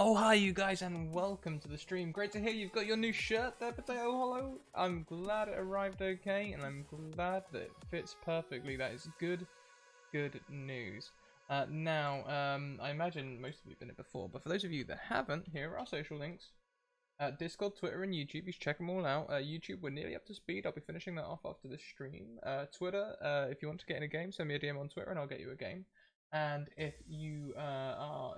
Oh, hi you guys and welcome to the stream. Great to hear you've got your new shirt there, Potato Hollow. I'm glad it arrived okay and I'm glad that it fits perfectly. That is good news. I imagine most of you have been it before, but for those of you that haven't, here are our social links. Discord, Twitter and YouTube, you should check them all out. YouTube, we're nearly up to speed. I'll be finishing that off after this stream. Twitter, if you want to get in a game, send me a DM on Twitter and I'll get you a game. And if you are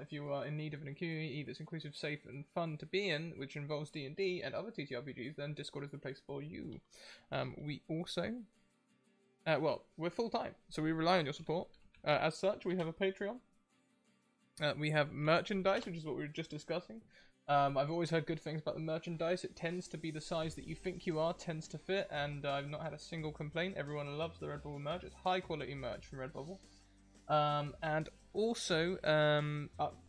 in need of an community that's inclusive, safe, and fun to be in, which involves D&D and other TTRPGs, then Discord is the place for you. We also, we're full time, so we rely on your support. As such, we have a Patreon. We have merchandise, which is what we were just discussing. I've always heard good things about the merchandise. It tends to be the size that you think you are, tends to fit, and I've not had a single complaint. Everyone loves the Redbubble merch. It's high quality merch from Redbubble. And also,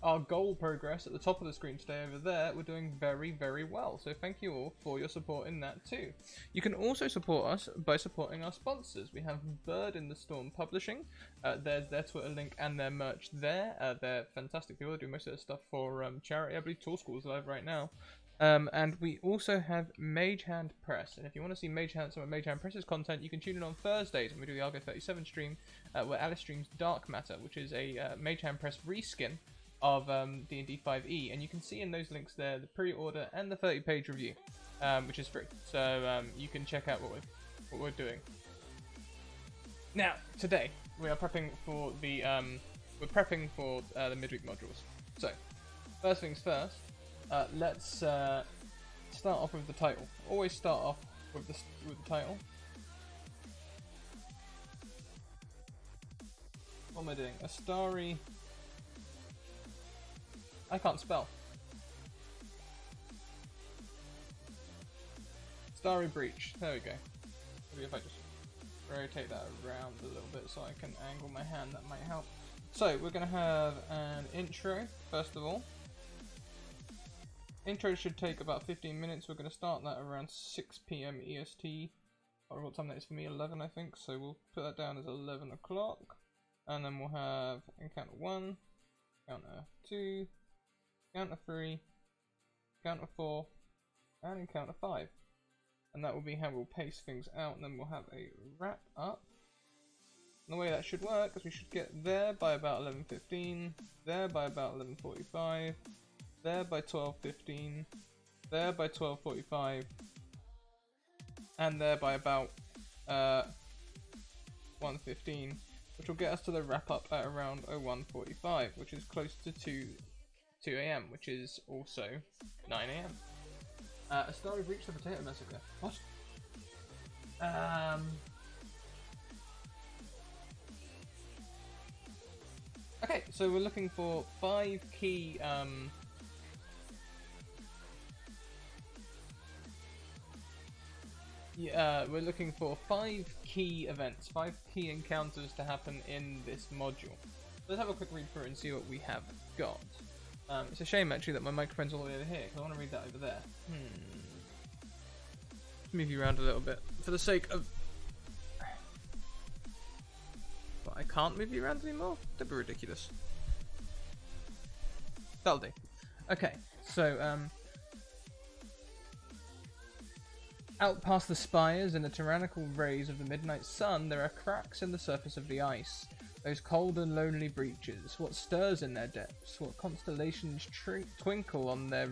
our goal progress at the top of the screen today over there, we're doing very well. So thank you all for your support in that too. You can also support us by supporting our sponsors. We have Bird in the Storm Publishing. There's their Twitter link and their merch there. They're fantastic people. They do most of their stuff for charity. I believe Tool School is live right now. And we also have Mage Hand Press, and if you want to see some of Mage Hand Press's content, you can tune in on Thursdays when we do the Argo 37 stream, where Alice streams Dark Matter, which is a Mage Hand Press reskin of D&D 5e, and you can see in those links there the pre-order and the 30-page review, which is free, so you can check out what we're doing. Now, today we are prepping for the the midweek modules. So, first things first. Let's start off with the title. Always start off with the title. What am I doing? A Starry... I can't spell. Starry Breach. There we go. Maybe if I just rotate that around a little bit so I can angle my hand, that might help. So, we're going to have an intro, first of all. Intro should take about 15 minutes. We're going to start that around 6 PM EST. Or what time that is for me? 11, I think. So we'll put that down as 11 o'clock. And then we'll have encounter 1, encounter 2, encounter 3, encounter 4, and encounter 5. And that will be how we'll pace things out. And then we'll have a wrap up. And the way that should work is we should get there by about 11:15, there by about 11:45. There by 12:15, there by 12:45, and there by about 1:15, which will get us to the wrap up at around 01:45, which is close to 2 AM, which is also 9 AM. A Starry Breach, the Potato Massacre. What? Okay, so we're looking for 5 key we're looking for 5 key events, 5 key encounters to happen in this module. Let's have a quick read through and see what we have got. It's a shame actually that my microphone's all the way over here, because I want to read that over there. Let's move you around a little bit, for the sake of... But I can't move you around anymore? That'd be ridiculous. That'll do. Okay, so, out past the spires in the tyrannical rays of the midnight sun, there are cracks in the surface of the ice. Those cold and lonely breaches. What stirs in their depths? What constellations twinkle on their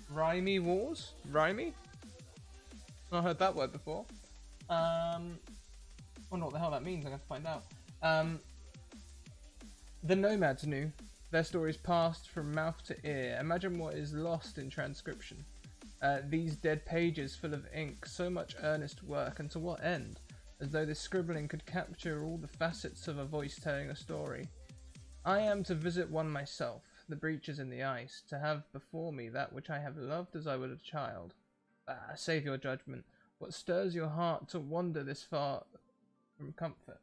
rimy walls? Rimy? Not heard that word before. Wonder what the hell that means. I'm going to find out. The nomads knew. Their stories passed from mouth to ear. Imagine what is lost in transcription. These dead pages full of ink, so much earnest work, and to what end? As though this scribbling could capture all the facets of a voice telling a story. I am to visit one myself, the breaches in the ice, to have before me that which I have loved as I would a child. Save your judgment. What stirs your heart to wander this far from comfort?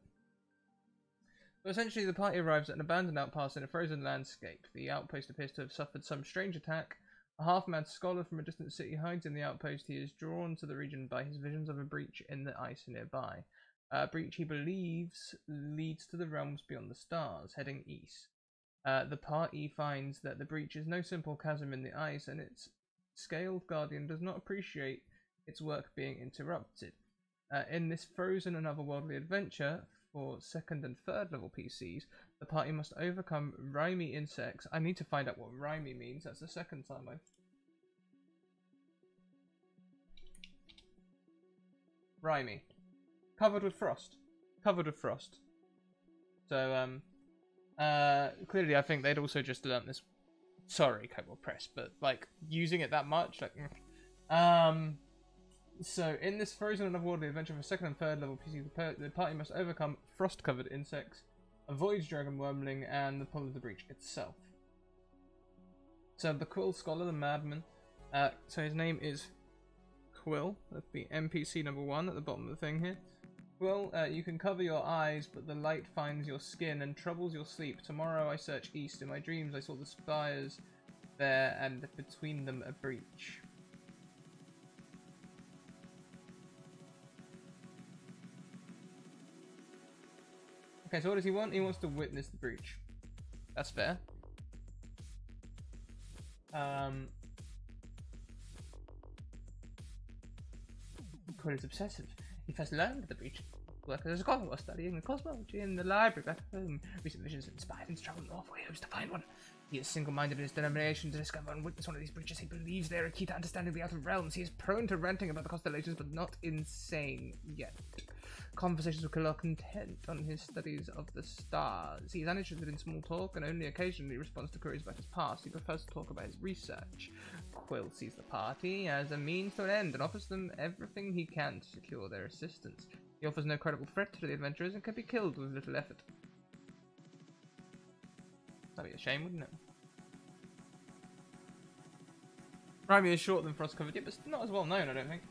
So essentially, the party arrives at an abandoned outpost in a frozen landscape. The outpost appears to have suffered some strange attack. A half-mad scholar from a distant city hides in the outpost. He is drawn to the region by his visions of a breach in the ice nearby. A breach he believes leads to the realms beyond the stars, heading east. The party finds that the breach is no simple chasm in the ice, and its scaled guardian does not appreciate its work being interrupted. In this frozen and otherworldly adventure for 2nd and 3rd level PCs, the party must overcome rimy insects. I need to find out what rimy means. That's the second time I've... Rimy. Covered with frost. Covered with frost. So, clearly I think they'd also just learnt this... Sorry, Kobold Press, but, like, using it that much, like... So, in this frozen and otherworldly adventure for 2nd and 3rd level PC, the party must overcome frost-covered insects, avoid dragon wormling, and the pull of the breach itself. So, the Quill Scholar, the Madman, so his name is Quill. That's the NPC number 1 at the bottom of the thing here. Quill, you can cover your eyes, but the light finds your skin and troubles your sleep. Tomorrow I search east. In my dreams I saw the spires there, and between them a breach. Okay, so what does he want? He wants to witness the breach. That's fair. Quill is obsessive. He first learned of the breach. Work as a scholar while studying the cosmology in the library back home. Recent visions inspired him to travel north where he hopes to find one. He is single-minded in his determination to discover and witness one of these breaches. He believes they are a key to understanding the outer realms. He is prone to ranting about the constellations, but not insane yet. Conversations with Quill are content on his studies of the stars. He is uninterested in small talk and only occasionally responds to queries about his past. He prefers to talk about his research. Quill sees the party as a means to an end and offers them everything he can to secure their assistance. He offers no credible threat to the adventurers and can be killed with little effort. That'd be a shame, wouldn't it? Rimy is shorter than Frost-covered, yeah, but it's not as well known, I don't think.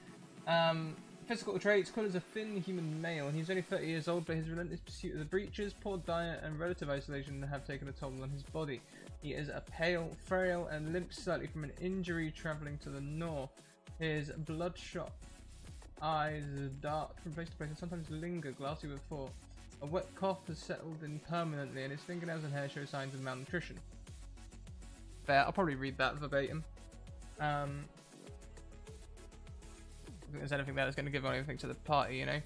Physical traits: Quill is a thin human male. He's only 30 years old, but his relentless pursuit of the breaches, poor diet, and relative isolation have taken a toll on his body. He is a pale, frail, and limps slightly from an injury travelling to the north. His bloodshot eyes dart from place to place and sometimes linger, glassy with thought. A wet cough has settled in permanently, and his fingernails and hair show signs of malnutrition. Fair, I'll probably read that verbatim. I think there's anything there that's going to give anything to the party, you know.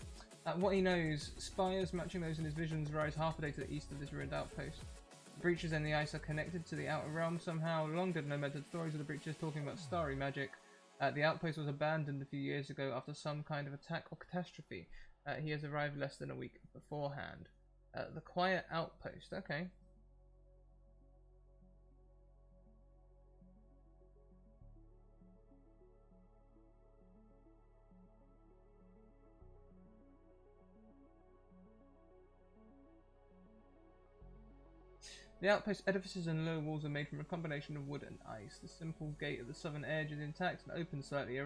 What he knows: spires matching those in his visions rise half a day to the east of this ruined outpost. The breaches in the ice are connected to the outer realm somehow. Long did no mental stories of the breaches talking about starry magic. The outpost was abandoned a few years ago after some kind of attack or catastrophe. He has arrived less than a week beforehand. The quiet outpost, okay. The outpost edifices and low walls are made from a combination of wood and ice. The simple gate at the southern edge is intact and open slightly.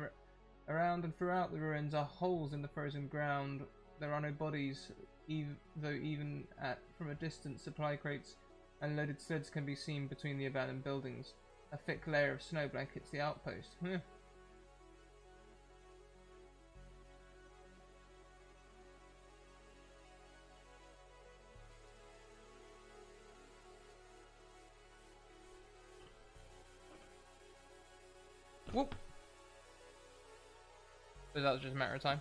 Around and throughout the ruins are holes in the frozen ground. There are no bodies, though even from a distance supply crates and loaded sleds can be seen between the abandoned buildings. A thick layer of snow blankets the outpost. Whoop! So that was just a matter of time.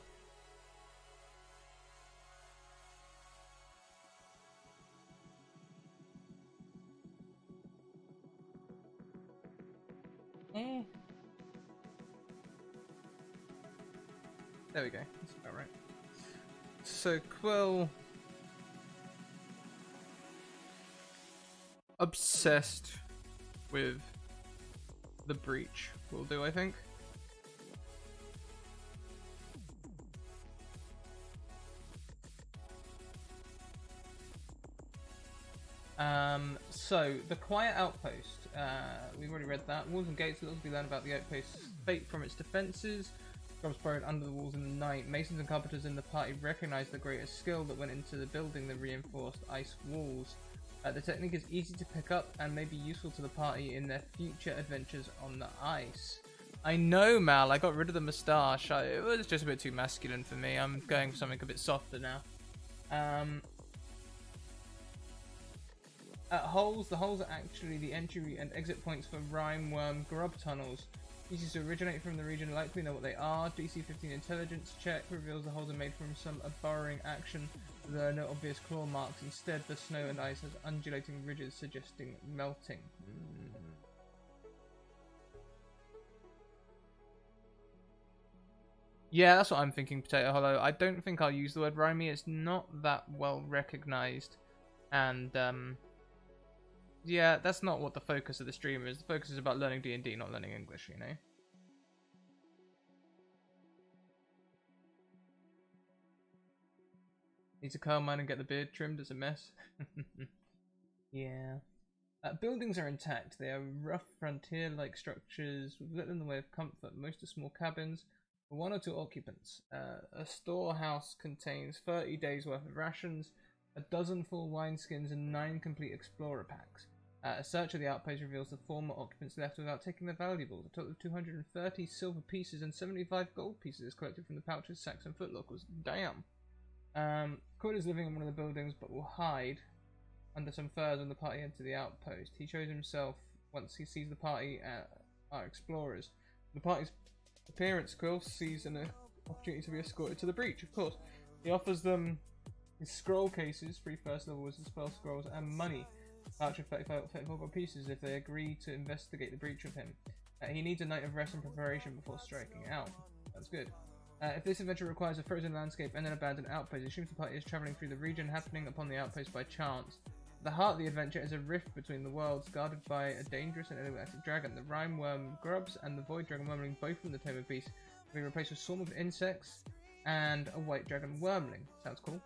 There we go. That's about right. So Quill, obsessed with the breach, will do, I think. So the quiet outpost, we've already read that. Walls and gates, little to be learned about the outpost's fate from its defences. Grubb's buried under the walls in the night. Masons and carpenters in the party recognise the greater skill that went into the building the reinforced ice walls. The technique is easy to pick up and may be useful to the party in their future adventures on the ice. I know, Mal, I got rid of the moustache. It was just a bit too masculine for me. I'm going for something a bit softer now. Holes. The holes are actually the entry and exit points for Rhymeworm Grubb tunnels. Species to originate from the region likely know what they are. DC-15 intelligence check reveals the holes are made from some burrowing action. There are no obvious claw marks. Instead, the snow and ice has undulating ridges suggesting melting. Yeah, that's what I'm thinking, Potato Hollow. I don't think I'll use the word rhymey. It's not that well recognized. And, yeah, that's not what the focus of the stream is. The focus is about learning D&D, not learning English, you know? Need to curl mine and get the beard trimmed. It's a mess. Yeah. Buildings are intact. They are rough frontier-like structures with little in the way of comfort. Most are small cabins for 1 or 2 occupants. A storehouse contains 30 days worth of rations, a dozen full wineskins, and 9 complete explorer packs. A search of the outpost reveals the former occupants left without taking their valuables. A total of 230 silver pieces and 75 gold pieces collected from the pouches, sacks, and footlockers. Damn. Cord is living in one of the buildings, but will hide under some furs when the party enter the outpost. He shows himself once he sees the party are explorers. The party's appearance, Quill sees an opportunity to be escorted to the breach, of course. He offers them his scroll cases, 3 first level wizard spell scrolls, and money, voucher 35 gold pieces if they agree to investigate the breach with him. He needs a night of rest and preparation before striking out. That's good. If this adventure requires a frozen landscape and an abandoned outpost, it assumes the party is travelling through the region, happening upon the outpost by chance. At the heart of the adventure is a rift between the worlds, guarded by a dangerous and enigmatic dragon. The Rhymeworm Grubbs and the Void Dragon Wormling, both from the Tome of Beasts, will be replaced with a swarm of insects and a White Dragon Wormling. Sounds cool.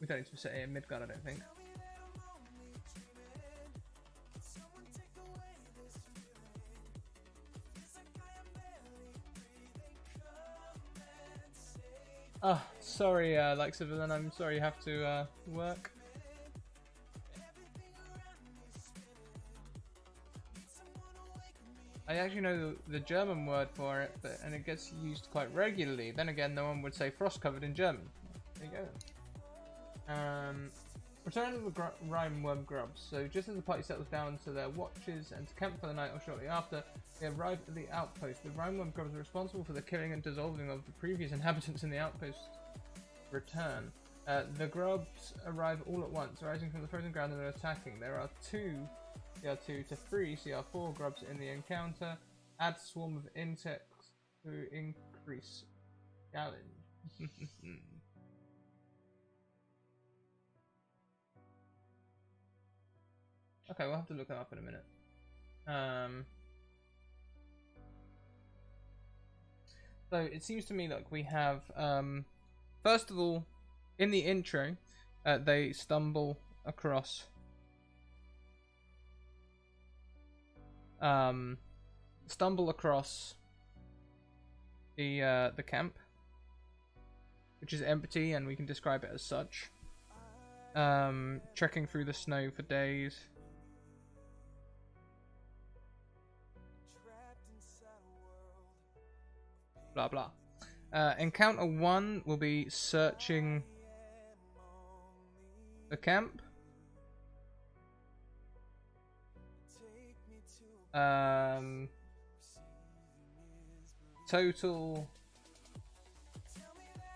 We don't need to set it in Midgard, I don't think. Oh, sorry, Lexa Villain, I'm sorry you have to work. I actually know the German word for it, and it gets used quite regularly. Then again, no one would say frost covered in German. There you go. Return to the Rhymeworm Grubbs. So just as the party settles down to their watches and to camp for the night or shortly after, they arrive at the outpost. The Rhymeworm Grubbs are responsible for the killing and dissolving of the previous inhabitants in the outpost return. The Grubbs arrive all at once, rising from the frozen ground and attacking. There are 2 CR2 to 3 CR4 Grubbs in the encounter. Add swarm of insects to increase challenge. Okay, we'll have to look it up in a minute. So it seems to me like we have, first of all, in the intro, they stumble across the camp, which is empty, and we can describe it as such. Trekking through the snow for days. Blah blah. Encounter 1 will be searching the camp. Total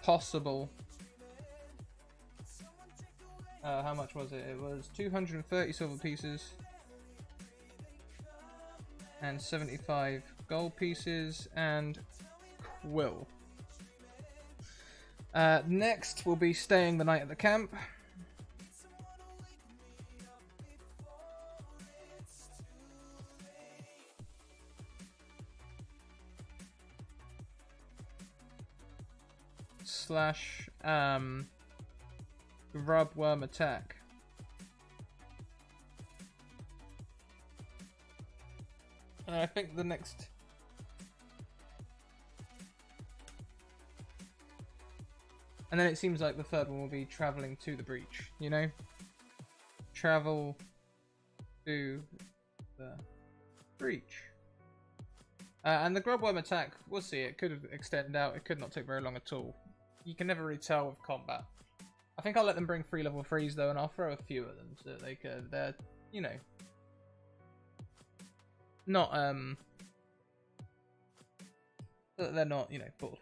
possible. How much was it? It was 230 silver pieces and 75 gold pieces and Quill. Next will be staying the night at the camp. Slash Grubb worm attack. And I think the next and then it seems like the third one will be traveling to the breach, you know? Travel to the breach. And the Grubworm attack, we'll see, it could have extended out, it could not take very long at all. You can never really tell with combat. I think I'll let them bring 3 level 3s though, and I'll throw a few of them so that they're, you know, not, so that they're not, you know, bored.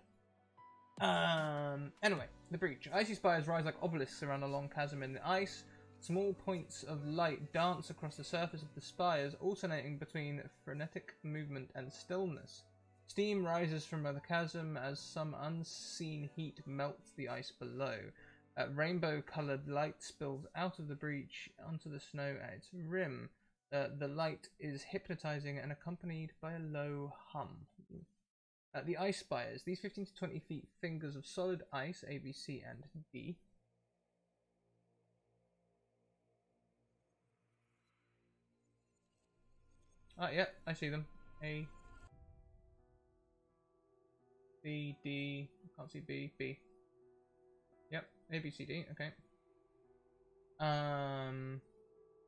Anyway, the breach. Icy spires rise like obelisks around a long chasm in the ice. Small points of light dance across the surface of the spires, alternating between frenetic movement and stillness. Steam rises from the chasm as some unseen heat melts the ice below. Rainbow-coloured light spills out of the breach onto the snow at its rim. The light is hypnotizing and accompanied by a low hum. The ice spires. These 15 to 20 feet fingers of solid ice, A, B, C, and D. Ah, yep, I see them. A, B, D. Can't see B. B. Yep, A, B, C, D. Okay.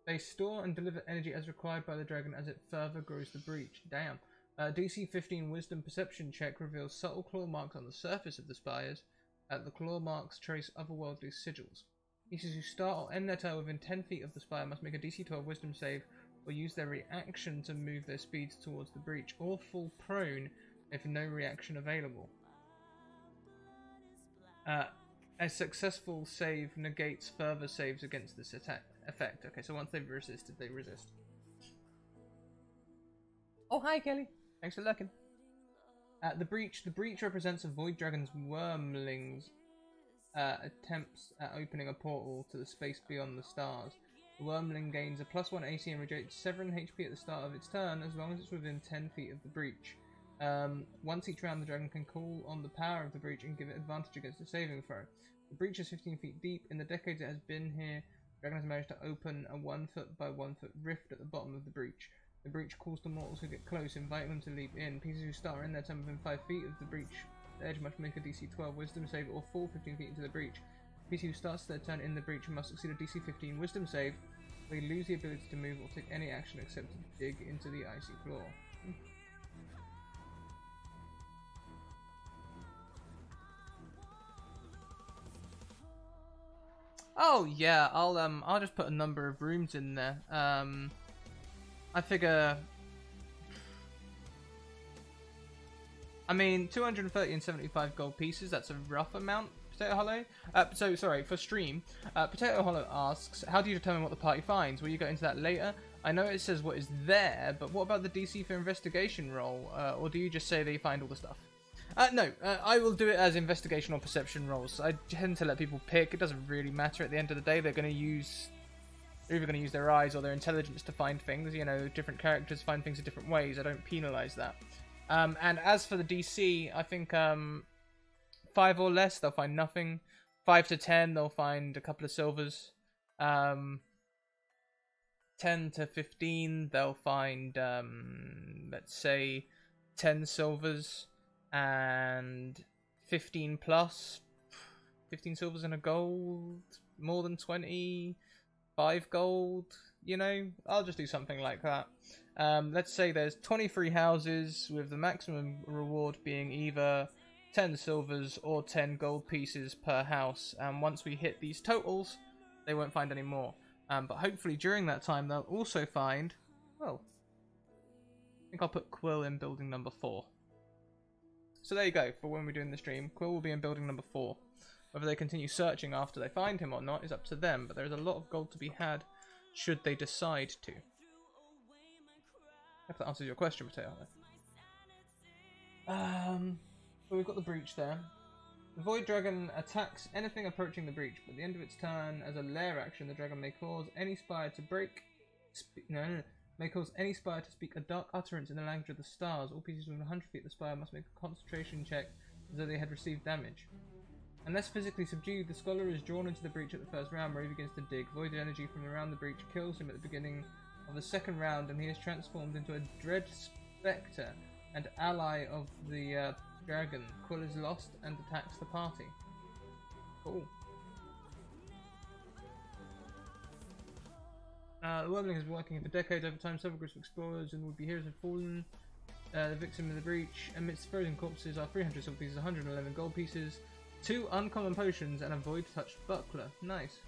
They store and deliver energy as required by the dragon as it further grows the breach. Damn. DC 15 Wisdom Perception check reveals subtle claw marks on the surface of the spires. The claw marks trace otherworldly sigils. Pieces who start or end their turn within 10 feet of the spire must make a DC 12 Wisdom save or use their reaction to move their speeds towards the breach, or fall prone if no reaction available. A successful save negates further saves against this effect. Okay, so once they've resisted, they resist. Oh, hi, Kelly. Thanks for lurking. The breach represents a void dragon's wormling's attempts at opening a portal to the space beyond the stars. The wormling gains a +1 AC and regenerates 7 HP at the start of its turn, as long as it's within 10 feet of the breach. Once each round, the dragon can call on the power of the breach and give it advantage against a saving throw. The breach is 15 feet deep. In the decades it has been here, the dragon has managed to open a 1 foot by 1 foot rift at the bottom of the breach. The breach calls to mortals who get close, inviting them to leap in. Pieces who start in their turn within 5 feet of the breach edge must make a DC 12 Wisdom save or fall 15 feet into the breach. The PC who starts their turn in the breach must succeed a DC 15 Wisdom save. They lose the ability to move or take any action except to dig into the icy floor. Oh yeah, I'll just put a number of rooms in there. I figure, I mean, 230 and 75 gold pieces, that's a rough amount, Potato Hollow. So, sorry, for stream, Potato Hollow asks, how do you determine what the party finds? Will you go into that later? I know it says what is there, but what about the DC for investigation roll? Or do you just say they find all the stuff? No, I will do it as investigation or perception rolls. I tend to let people pick. It doesn't really matter at the end of the day. They're either going to use their eyes or their intelligence to find things. You know, different characters find things in different ways. I don't penalise that. And as for the DC, I think 5 or less, they'll find nothing. 5 to 10, they'll find a couple of silvers. 10 to 15, they'll find, let's say, 10 silvers. And 15 plus, 15 silvers and a gold, more than 20, 5 gold, you know, I'll just do something like that. Let's say there's 23 houses with the maximum reward being either 10 silvers or 10 gold pieces per house, and once we hit these totals, they won't find any more. But hopefully during that time they'll also find, well, I think I'll put Quill in building number 4. So there you go, for when we're doing the stream. Quill will be in building number 4. Whether they continue searching after they find him or not is up to them, but there's a lot of gold to be had should they decide to. If that answers your question, Potato. But we've got the breach there. The Void Dragon attacks anything approaching the breach, but at the end of its turn, as a lair action, the dragon may cause any spire to break... may cause any spire to speak a dark utterance in the language of the stars. All pieces within 100 feet of the spire must make a concentration check as though they had received damage. Unless physically subdued, the scholar is drawn into the breach at the first round where he begins to dig. Void energy from around the breach kills him at the beginning of the second round, and he is transformed into a dread spectre and ally of the dragon. Quill is lost and attacks the party. Cool. The Wormling has been working for decades. Over time, several groups of explorers and would-be heroes have fallen. The victim of the breach. Amidst frozen corpses are 300 silver pieces, 111 gold pieces, 2 uncommon potions and a void-touched buckler. Nice.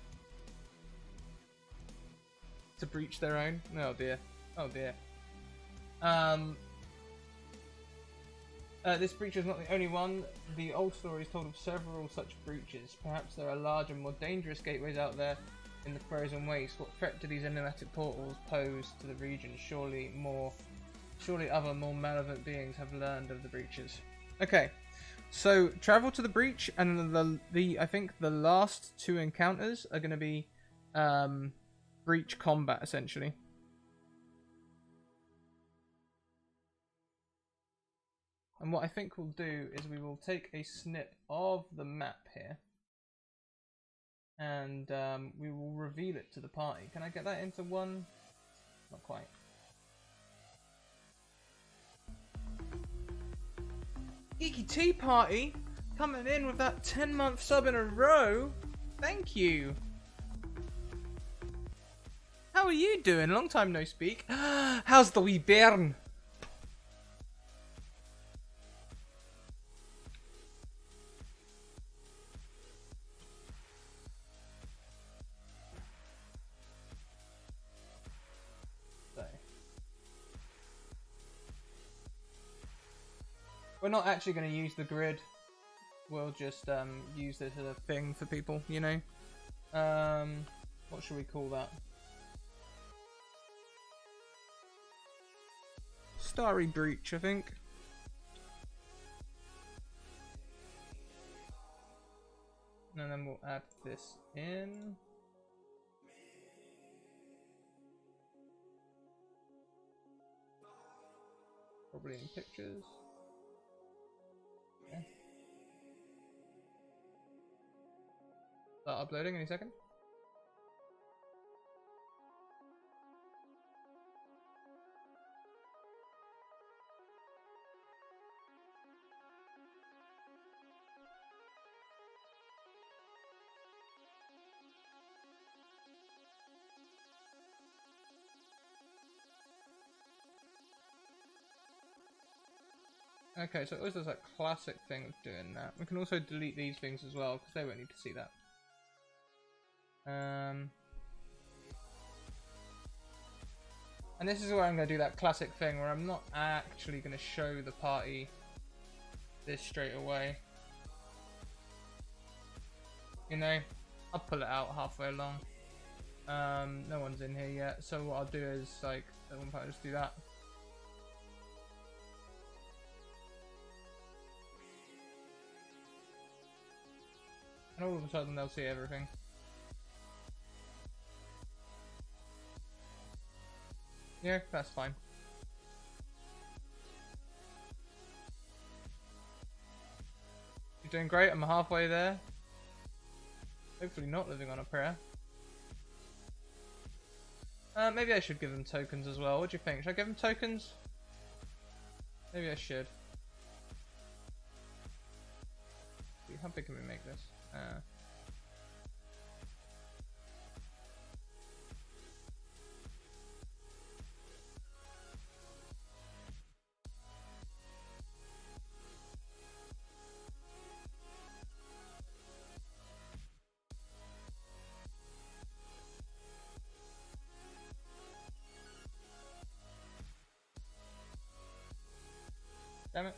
To breach their own. Oh dear. Oh dear. This breach is not the only one. The old story is told of several such breaches. Perhaps there are larger, more dangerous gateways out there in the frozen waste. What threat do these enigmatic portals pose to the region? Surely other more malevolent beings have learned of the breaches. Okay, so travel to the breach, and I think the last 2 encounters are going to be breach combat essentially. And what I think we'll do is we will take a snip of the map here, and we will reveal it to the party. Can I get that into one? Not quite. Geeky Tea Party coming in with that 10-month sub in a row. Thank you. How are you doing? Long time no speak. How's the wee bairn? We're not actually going to use the grid. We'll just use this as a thing for people, you know. What should we call that? Starry Breach, I think. And then we'll add this in. Probably in pictures. Yeah. Start uploading any second. Okay, so it was just a classic thing of doing that. We can also delete these things as well, because they won't need to see that. And this is where I'm going to do that classic thing where I'm not actually going to show the party this straight away. You know, I'll pull it out halfway along. No one's in here yet, so what I'll do is, like, at one point I'll just do that. And all of a sudden they'll see everything. Yeah, that's fine. You're doing great, I'm halfway there. Hopefully not living on a prayer. Maybe I should give them tokens as well. What do you think? Should I give them tokens? Maybe I should. How big can we make this? Damn it.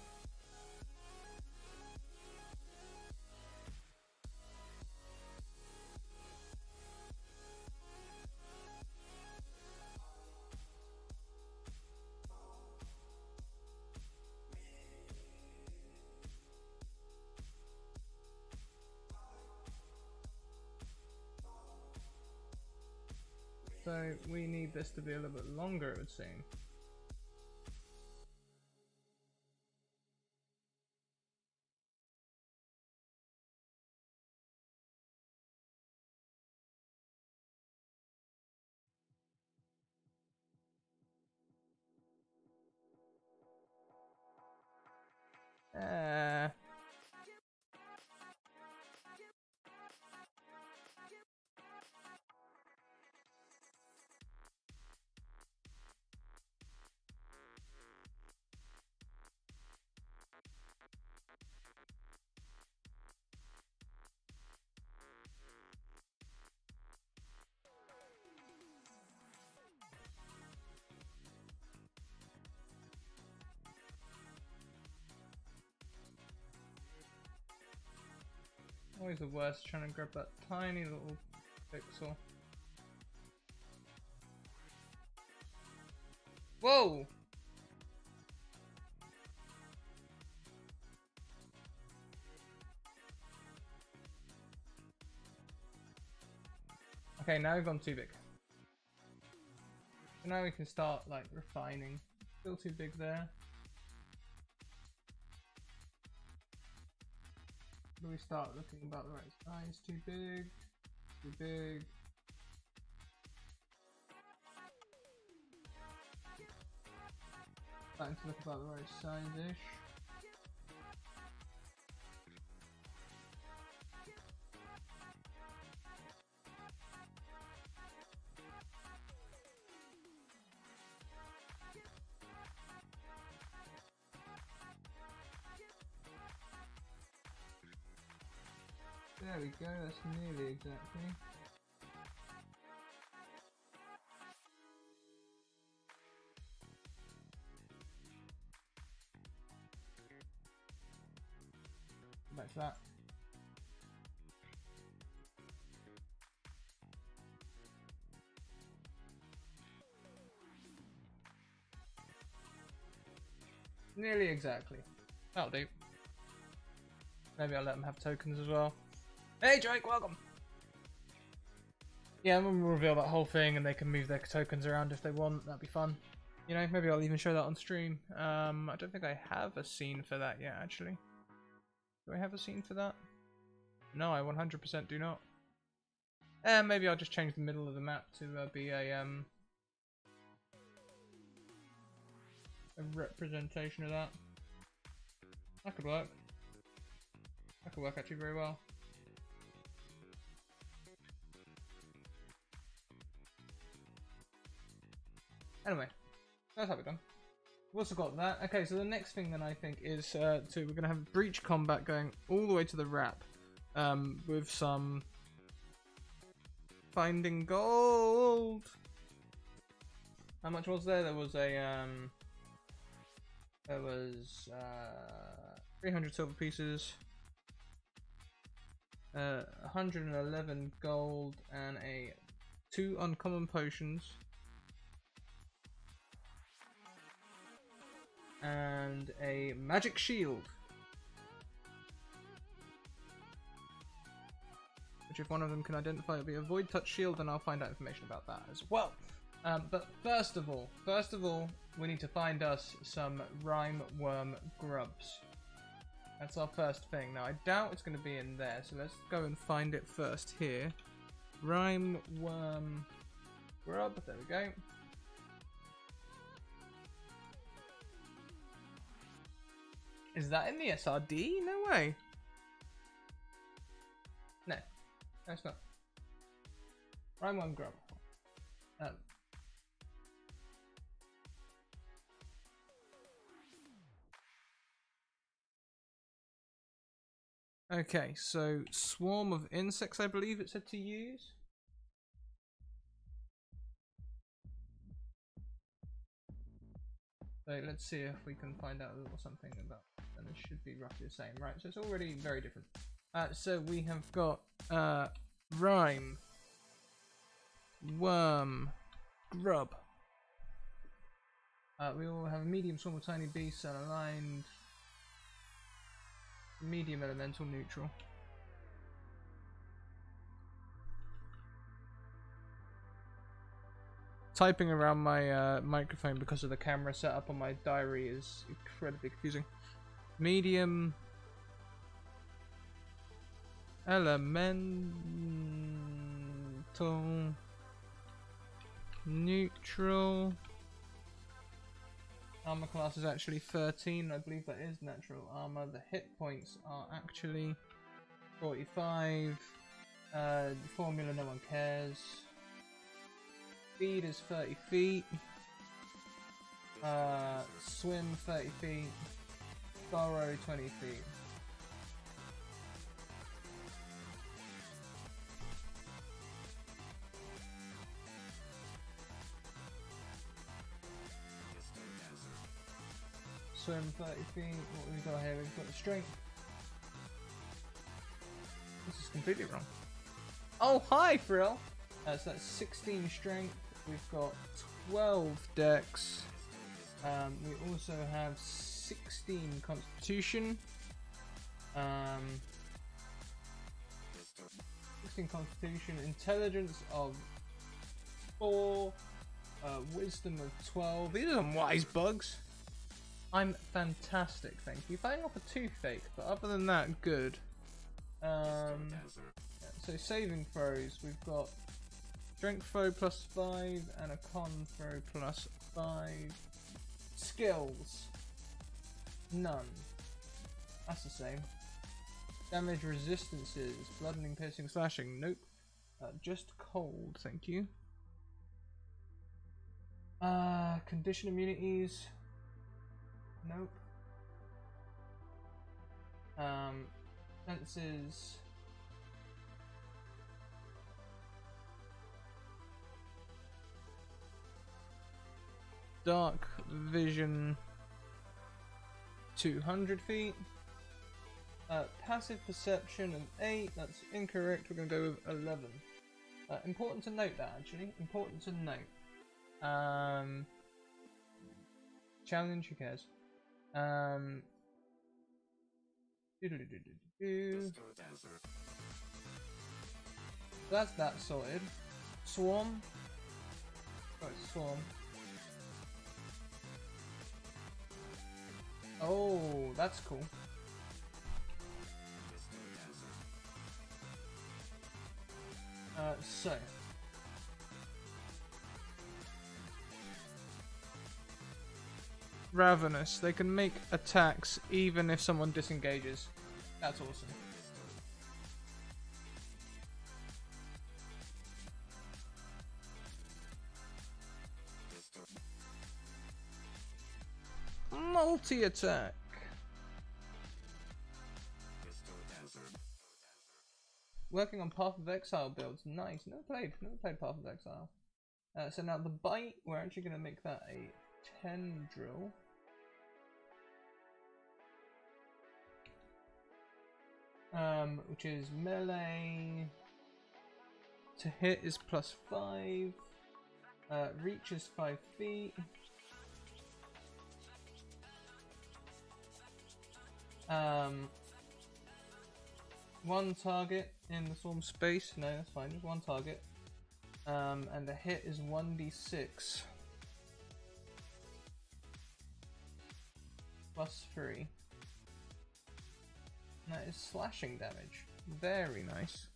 So we need this to be a little bit longer, it would seem. always the worst, trying to grab that tiny little pixel. Whoa! Okay, now we've gone too big. So now we can start like refining. Still too big there. Do we start looking about the right size? Too big. Too big. Starting to look about the right size-ish. There we go, that's nearly exactly. Back to that. Nearly exactly. That'll do. Maybe I'll let them have tokens as well. Hey Drake, welcome! Yeah, and we'll reveal that whole thing and they can move their tokens around if they want. That'd be fun. You know, maybe I'll even show that on stream. I don't think I have a scene for that yet, actually. Do I have a scene for that? No, I 100% do not. Maybe I'll just change the middle of the map to be a representation of that. That could work. That could work actually very well. Anyway, that's how we're done. We've also got that. Okay, so the next thing then I think is we're going to have breach combat going all the way to the wrap with some finding gold. How much was there? There was a 300 silver pieces, 111 gold, and 2 uncommon potions. And a magic shield, which if one of them can identify, it'll be a void touch shield, and I'll find out information about that as well. But first of all, we need to find us some rime worm grubs. That's our first thing. Now I doubt it's going to be in there, so let's go and find it first here. Rime worm grub. There we go. Is that in the SRD? No way. No, that's not. Rime worm grub. Okay, so swarm of insects, I believe it said to use. So let's see if we can find out a little something about, and it should be roughly the same, right? So it's already very different. So we have got rime, worm, grub. We all have a medium swarm of tiny beasts and aligned medium elemental neutral. Typing around my microphone because of the camera setup on my diary is incredibly confusing. Medium elemental neutral. Armor class is actually 13. I believe that is natural armor. The hit points are actually 45. Formula no one cares. Speed is 30 feet. Swim 30 feet. Burrow 20 feet. Swim 30 feet. What have we got here? We've got the strength. This is completely wrong. Oh, hi, Frill! So that's 16 strength. We've got 12 dex. We also have 16 constitution. 16 constitution, intelligence of 4, wisdom of 12. These are some wise bugs. I'm fantastic, thank you. Fighting off a toothache, but other than that, good. So saving throws, we've got strength throw plus 5 and a con throw plus 5. Skills, none. That's the same. Damage resistances, bludgeoning, piercing, slashing, nope. Just cold, thank you. Condition immunities, nope. Senses. Dark vision, 200 feet. Passive perception of 8, that's incorrect, we're going to go with 11. Important to note that, actually. Important to note. Challenge, who cares? That's that sorted. Swarm. Oh, it's Swarm. Oh, that's cool. So Ravenous, they can make attacks even if someone disengages. That's awesome. Multi-attack. Working on Path of Exile builds. Nice. Never played Path of Exile. So now the bite, we're actually going to make that a tendril. Which is melee. To hit is plus 5. Reach is 5 feet. One target in the swarm space. No, that's fine. Just one target. And the hit is 1d6 plus 3. And that is slashing damage. Very nice.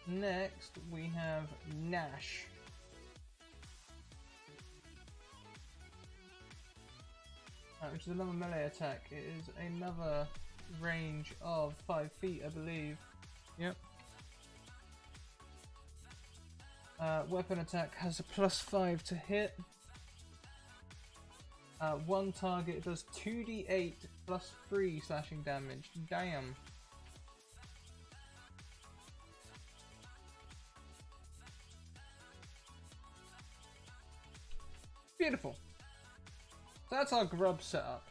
Next, we have Gnash. Which is another melee attack. It is another range of 5 feet, I believe. Yep. Weapon attack has a plus 5 to hit. One target does 2d8 plus 3 slashing damage. Damn. Beautiful. So that's our Grubb setup.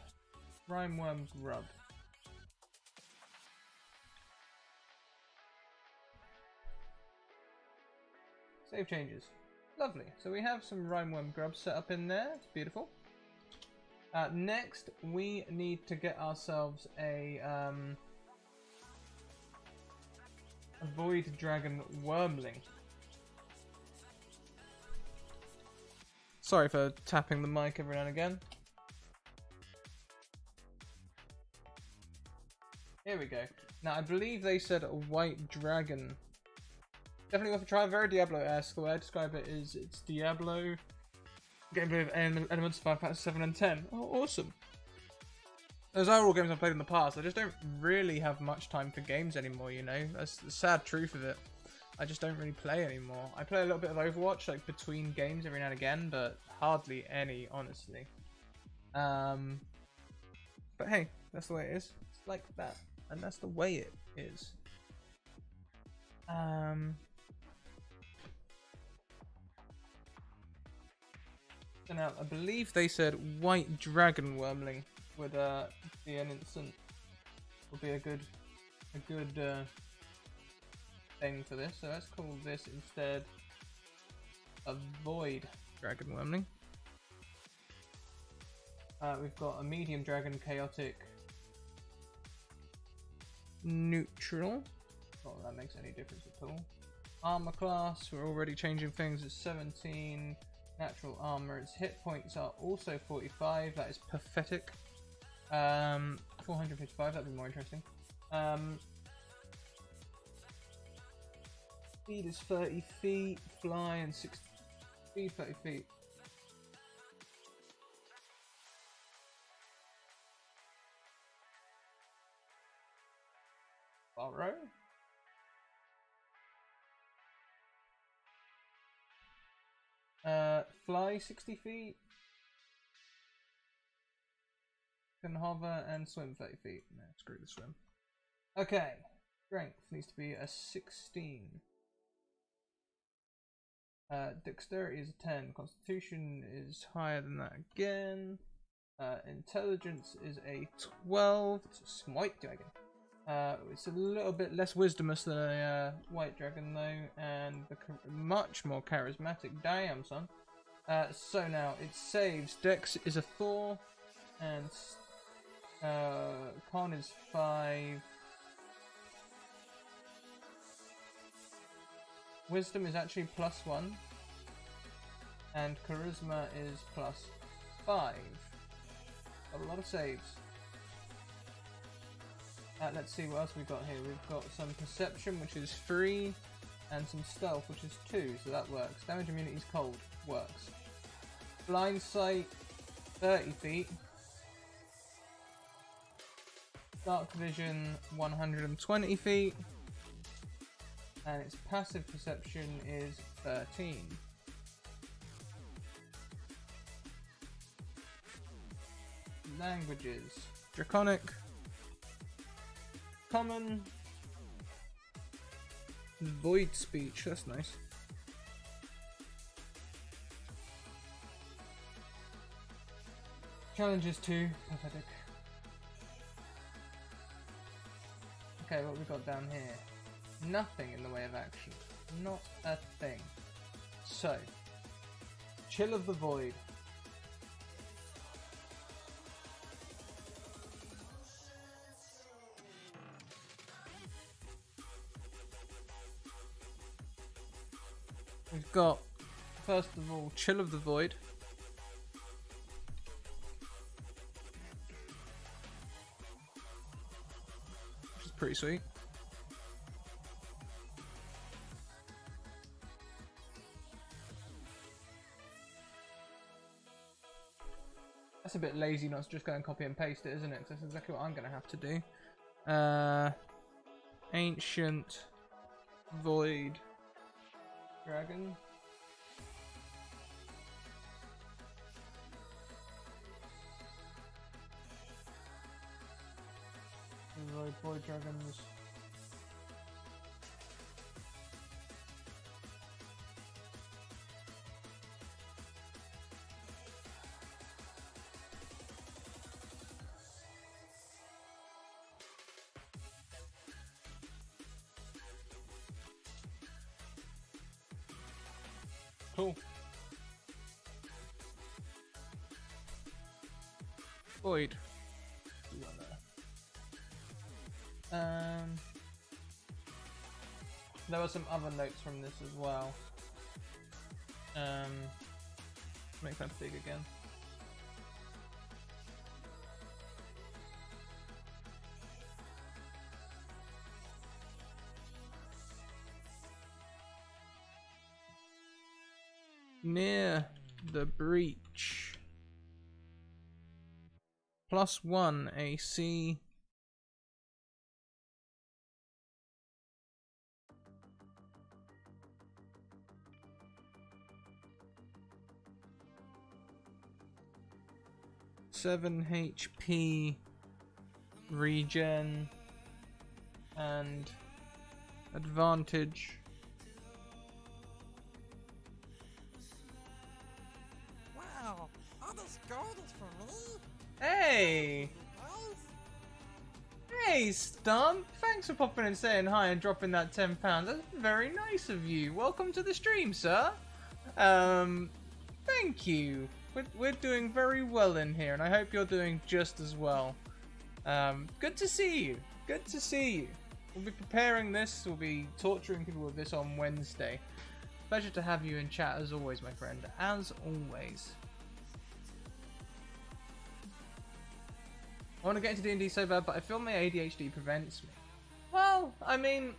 Rhymeworm Grubb. Save changes. Lovely. So we have some Rhymeworm Grubb set up in there. It's beautiful. Next, we need to get ourselves a Void Dragon Wormling. Sorry for tapping the mic every now and again. Here we go. Now, I believe they said a white dragon. Definitely worth a try. Very Diablo-esque. The way I describe it is it's Diablo. Gameplay of elements 5, 7, and 10. Oh, awesome. Those are all games I've played in the past. I just don't really have much time for games anymore, you know? That's the sad truth of it. I just don't really play anymore. I play a little bit of Overwatch, like between games every now and again, but hardly any, honestly. But hey, that's the way it is. It's like that. And that's the way it is. So now, I believe they said white dragon wormling would be an instant will be a good thing for this. So let's call this instead a Void Dragon Wormling. We've got a medium dragon, chaotic, neutral. Not that makes any difference at all. Armor class, we're already changing things. It's 17 natural armor. Its hit points are also 45. That is pathetic. 455. That'd be more interesting. Speed is 30 feet. Fly and 60. Speed 30 feet. Borrow. Fly 60 feet. Can hover and swim 30 feet. No, screw the swim. Okay. Strength needs to be a 16. Dexterity is a 10. Constitution is higher than that again. Intelligence is a 12. It's a smite dragon. It's a little bit less wisdomous than a white dragon though, and much more charismatic. Damn, son. So now it saves. Dex is a 4, and Con is 5. Wisdom is actually +1, and Charisma is +5. A lot of saves. Let's see what else we've got here. We've got some Perception, which is 3, and some Stealth, which is 2, so that works. Damage immunity is cold, works. Blind Sight, 30 feet. Dark Vision, 120 feet. And its passive perception is 13. Languages. Draconic. Common. Void speech, that's nice. Challenges 2, pathetic. Okay, what we got down here? Nothing in the way of action. Not a thing. So, Chill of the Void. We've got, first of all, Chill of the Void. Which is pretty sweet. That's a bit lazy not to just go and copy and paste it, isn't it? 'Cause that's exactly what I'm going to have to do. Ancient Void Dragon. Void Dragons. Cool. Void. There were some other notes from this as well. Make that big again. Near the breach. +1 AC. +7 HP regen and advantage. Wow, all this gold is for me? Hey! Hey, Stump! Thanks for popping and saying hi and dropping that £10. That's very nice of you. Welcome to the stream, sir. Thank you. We're doing very well in here, and I hope you're doing just as well. Good to see you. Good to see you. We'll be preparing this. We'll be torturing people with this on Wednesday. Pleasure to have you in chat as always, my friend. As always. I want to get into D&D so bad, but I feel my ADHD prevents me. Well, I mean,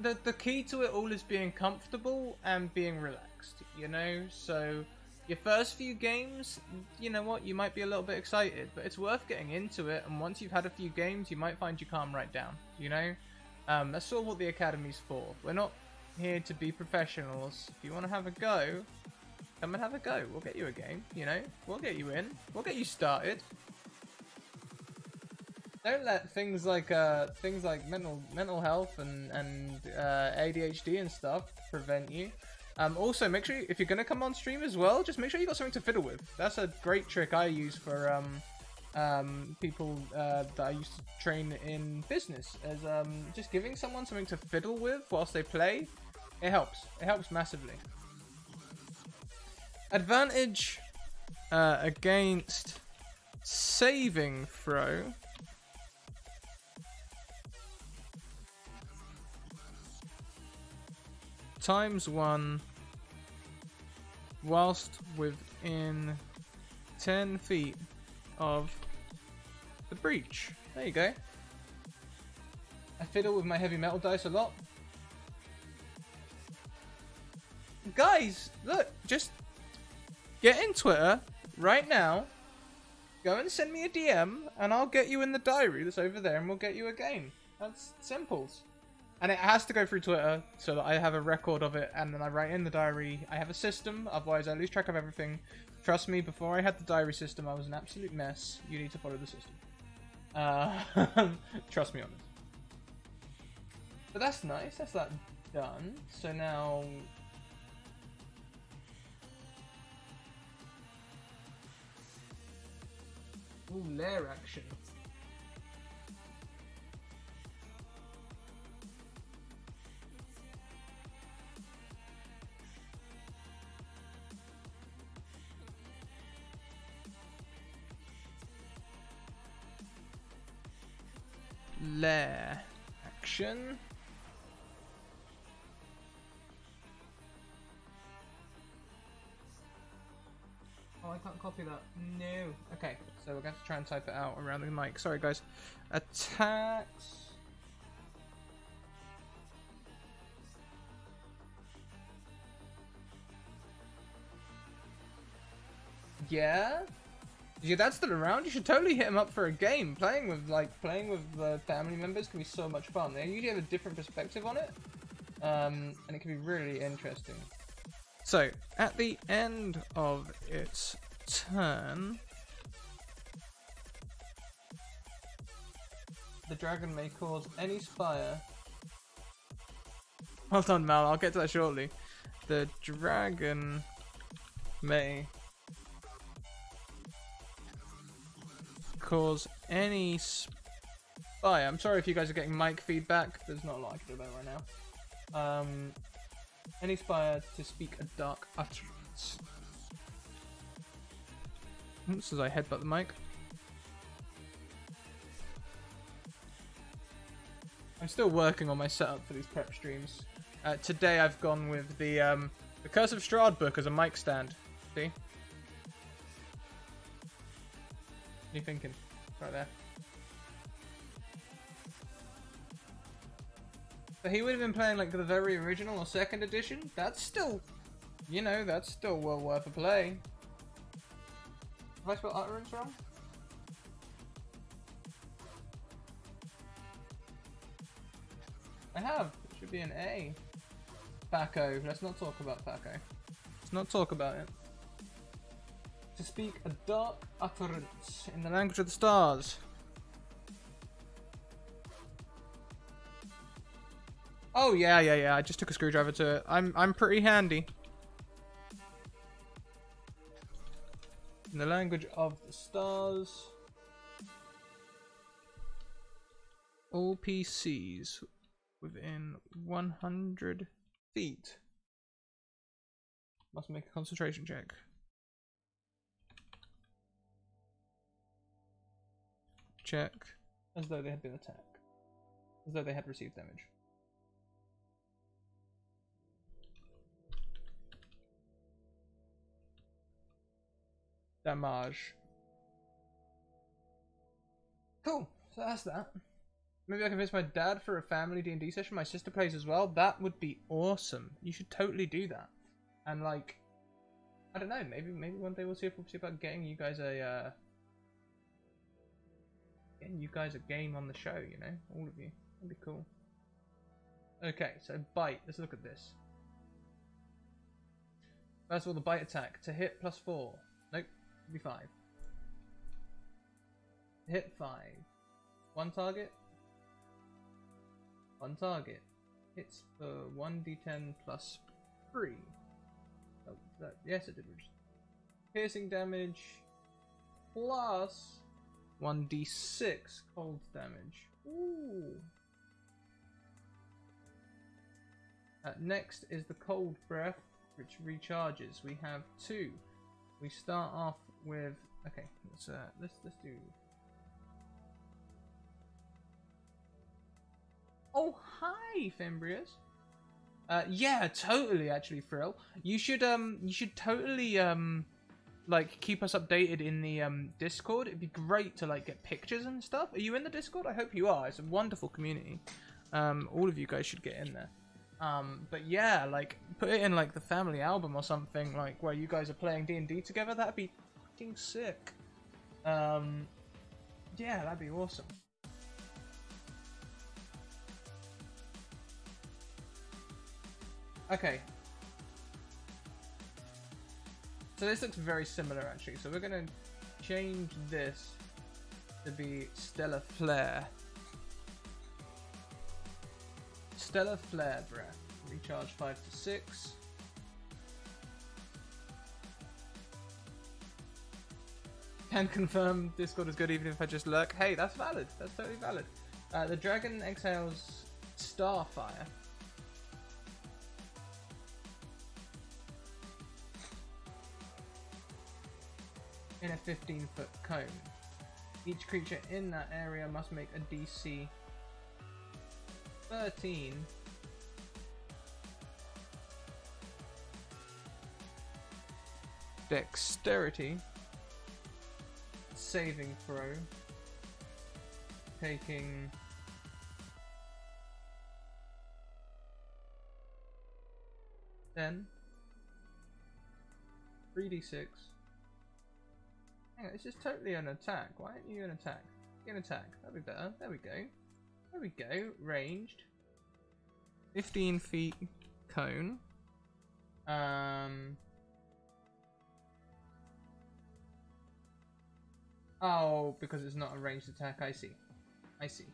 the key to it all is being comfortable and being relaxed, you know? So, your first few games, you know what, you might be a little bit excited, but it's worth getting into it, and once you've had a few games, you might find you calm right down, you know? That's sort of what the Academy's for. We're not here to be professionals. If you want to have a go, come and have a go. We'll get you a game, you know? We'll get you in. We'll get you started. Don't let things like mental health and ADHD and stuff prevent you. Also, make sure if you're gonna come on stream as well, just make sure you got something to fiddle with. That's a great trick I use for people that I used to train in business. As just giving someone something to fiddle with whilst they play, it helps. It helps massively. Advantage against saving throw. ×1 whilst within 10 feet of the breach. There you go. I fiddle with my heavy metal dice a lot. Guys, look, just get in Twitter right now. Go and send me a DM and I'll get you in the diary that's over there and we'll get you a game. That's simples. And it has to go through Twitter so that I have a record of it and then I write in the diary. I have a system, otherwise I lose track of everything. Trust me, before I had the diary system, I was an absolute mess. You need to follow the system. Trust me on this. But that's nice, that's that done. So now... Ooh, lair action. Lair action. Oh, I can't copy that. No. Okay, so we're going to try and type it out around the mic. Sorry, guys. Attacks. Yeah. Yeah, that's still around. You should totally hit him up for a game. Playing with family members can be so much fun. They usually have a different perspective on it, and it can be really interesting. So, at the end of its turn, the dragon may cause any spire. Well done, Mal. I'll get to that shortly. The dragon may cause any spire. I'm sorry if you guys are getting mic feedback. There's not a lot I can do about it right now. Any spire to speak a dark utterance. Oops, as I headbutt the mic. I'm still working on my setup for these prep streams. Today I've gone with the Curse of Strahd book as a mic stand. See? What are you thinking? It's right there. So he would have been playing like the very original or second edition. That's still, you know, that's still well worth a play. Have I spelled utterance wrong? I have. It should be an A. Thaco. Let's not talk about Thaco. Let's not talk about it. To speak a dark utterance in the language of the stars. Oh yeah. I just took a screwdriver to it. I'm pretty handy. In the language of the stars. All PCs within 100 feet must make a concentration check. Check. As though they had been attacked. As though they had received damage. Damage. Cool. So that's that. Maybe I can visit my dad for a family D&D session. My sister plays as well. That would be awesome. You should totally do that. And like, I don't know. Maybe one day we'll see about getting you guys a game on the show. You know, all of you. That'd be cool. Okay, so bite. Let's look at this. First of all, the bite attack to hit +4. Nope, it'd be 5. Hit 5. One target. One target. Hits for 1d10 +3. Oh, yes, it did. Piercing damage plus 1d6 cold damage. Ooh. Next is the cold breath, which recharges. We have 2. We start off with. Okay, let's do. Oh, hi, Fembrius. Yeah, totally. Actually, Frill, you should totally like keep us updated in the Discord. It'd be great to like get pictures and stuff. Are you in the Discord? I hope you are. It's a wonderful community. All of you guys should get in there. But yeah, like put it in like the family album or something, like where you guys are playing D&D together. That'd be fucking sick. Yeah, that'd be awesome. Okay. So this looks very similar actually. So we're gonna change this to be Stellar Flare. Stellar Flare Breath. Recharge 5 to 6. Can confirm Discord is good even if I just lurk. Hey, that's valid. That's totally valid. The dragon exhales Starfire. In a 15-foot cone. Each creature in that area must make a DC 13 Dexterity saving throw, taking 10 3d6. Hang on, this is totally an attack. Why aren't you an attack? You're an attack. That'd be better. There we go. There we go. Ranged. 15 feet cone. Oh, because it's not a ranged attack. I see. I see.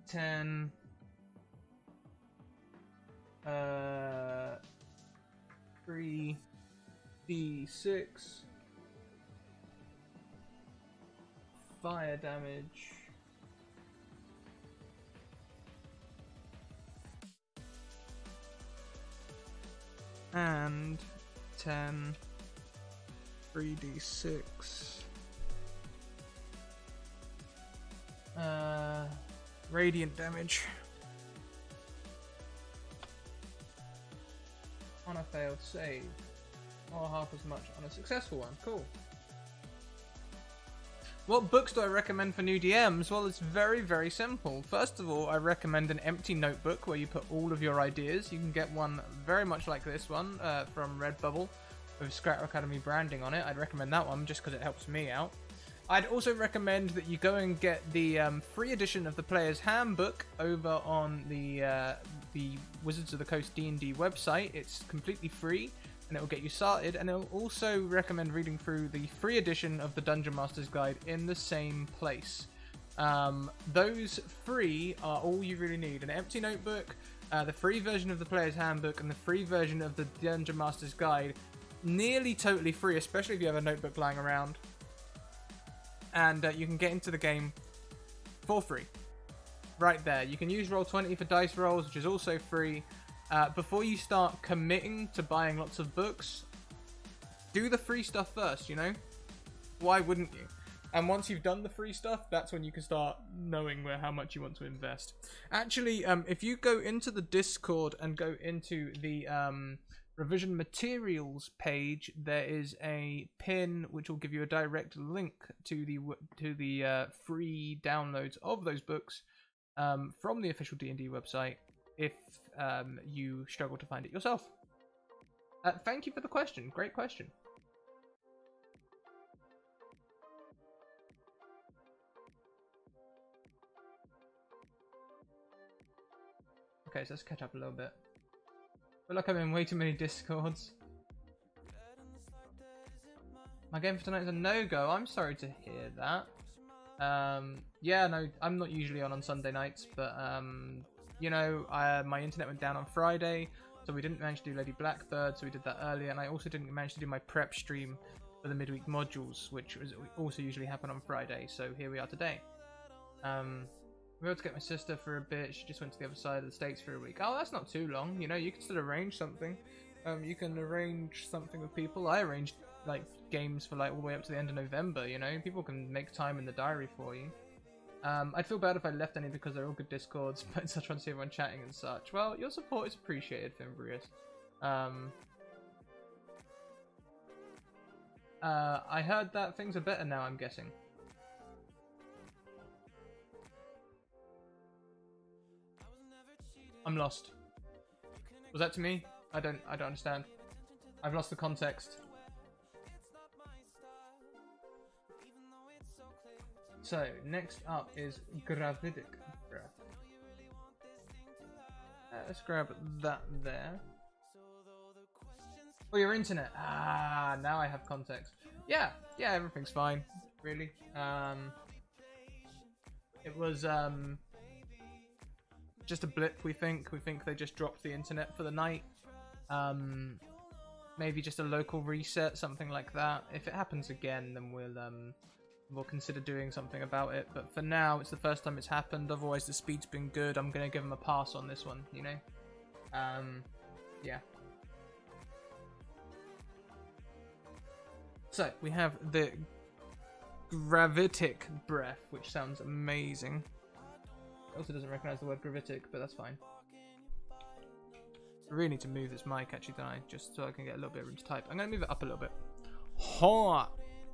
10. 3d6 fire damage. And 10 3d6 radiant damage on a failed save, or half as much on a successful one. Cool. What books do I recommend for new DMs? Well, it's very, very simple. First of all, I recommend an empty notebook where you put all of your ideas. You can get one very much like this one from Redbubble with Scratter Academy branding on it. I'd recommend that one just because it helps me out. I'd also recommend that you go and get the free edition of the Player's Handbook over on the Wizards of the Coast D&D website. It's completely free and it will get you started, and I'll also recommend reading through the free edition of the Dungeon Master's Guide in the same place. Those three are all you really need: an empty notebook, the free version of the Player's Handbook, and the free version of the Dungeon Master's Guide. Nearly totally free, especially if you have a notebook lying around. And you can get into the game for free. Right there. You can use Roll20 for dice rolls, which is also free. Before you start committing to buying lots of books, do the free stuff first, you know? Why wouldn't you? And once you've done the free stuff, that's when you can start knowing how much you want to invest. Actually, if you go into the Discord and go into the revision materials page, there is a pin which will give you a direct link to the free downloads of those books from the official D&D website if you struggle to find it yourself. Thank you for the question. Great question. Okay, so let's catch up a little bit. I feel like I'm in way too many Discords. My game for tonight is a no-go. I'm sorry to hear that. Yeah, no, I'm not usually on Sunday nights, but, you know, my internet went down on Friday, so we didn't manage to do Lady Blackbird, so we did that earlier, and I also didn't manage to do my prep stream for the midweek modules, which also usually happen on Friday, so here we are today. We were able to get my sister for a bit. She just went to the other side of the States for a week. Oh, that's not too long. You know, you can still arrange something. You can arrange something with people. I arranged, like, games for, like, all the way up to the end of November, you know? People can make time in the diary for you. I'd feel bad if I left any because they're all good Discords, but it's trying to see everyone chatting and such. Well, your support is appreciated, Fimbrius. I heard that things are better now, I'm guessing. I'm lost. Was that to me? I don't understand. I've lost the context. So, next up is Gravidic Breath. Let's grab that there. Oh, your internet. Ah, now I have context. Yeah, everything's fine, really. It was, just a blip, we think. We think they just dropped the internet for the night. Maybe just a local reset, something like that. If it happens again, then we'll consider doing something about it. But for now, it's the first time it's happened. Otherwise, the speed's been good. I'm gonna give them a pass on this one, you know? Yeah. So, we have the Gravitic Breath, which sounds amazing. It also doesn't recognise the word gravitic, but that's fine. I really need to move this mic, actually, don't I? Just so I can get a little bit of room to type. I'm going to move it up a little bit. Ha!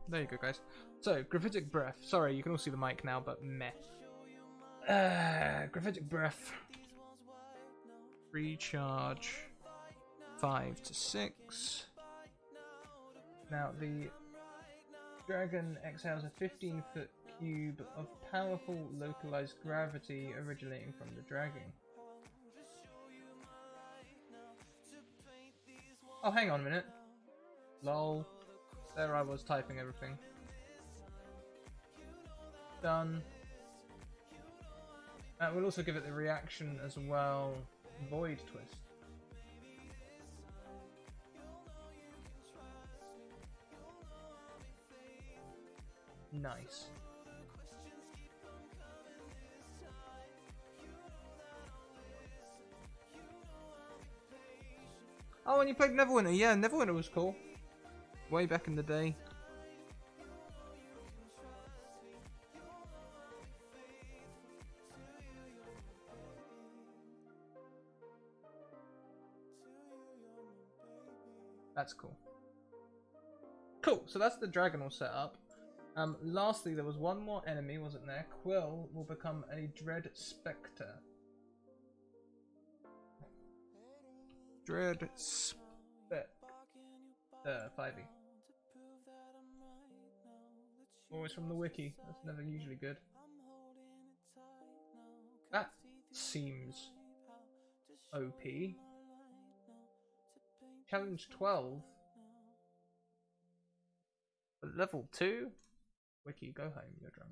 There you go, guys. So, Gravitic Breath. Sorry, you can all see the mic now, but meh. Gravitic Breath. Recharge. 5 to 6. Now, the dragon exhales a 15-foot cube of powerful localized gravity originating from the dragon. Oh, hang on a minute. Lol. There I was typing everything. Done. We'll also give it the reaction as well. Void Twist. Nice. Oh, and you played Neverwinter. Yeah, Neverwinter was cool. Way back in the day. That's cool. Cool, so that's the dragon all set up. Lastly, there was one more enemy, wasn't there? Quill will become a Dread Spectre. Dread Spectre 5e. Always from the wiki. That's never usually good. That seems OP. Challenge 12. But level 2? Wiki, go home, you're drunk.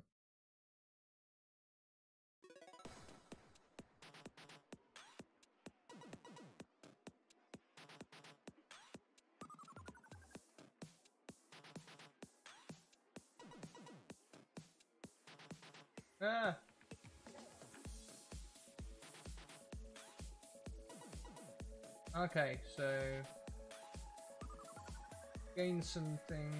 Ah, Okay, so gain something.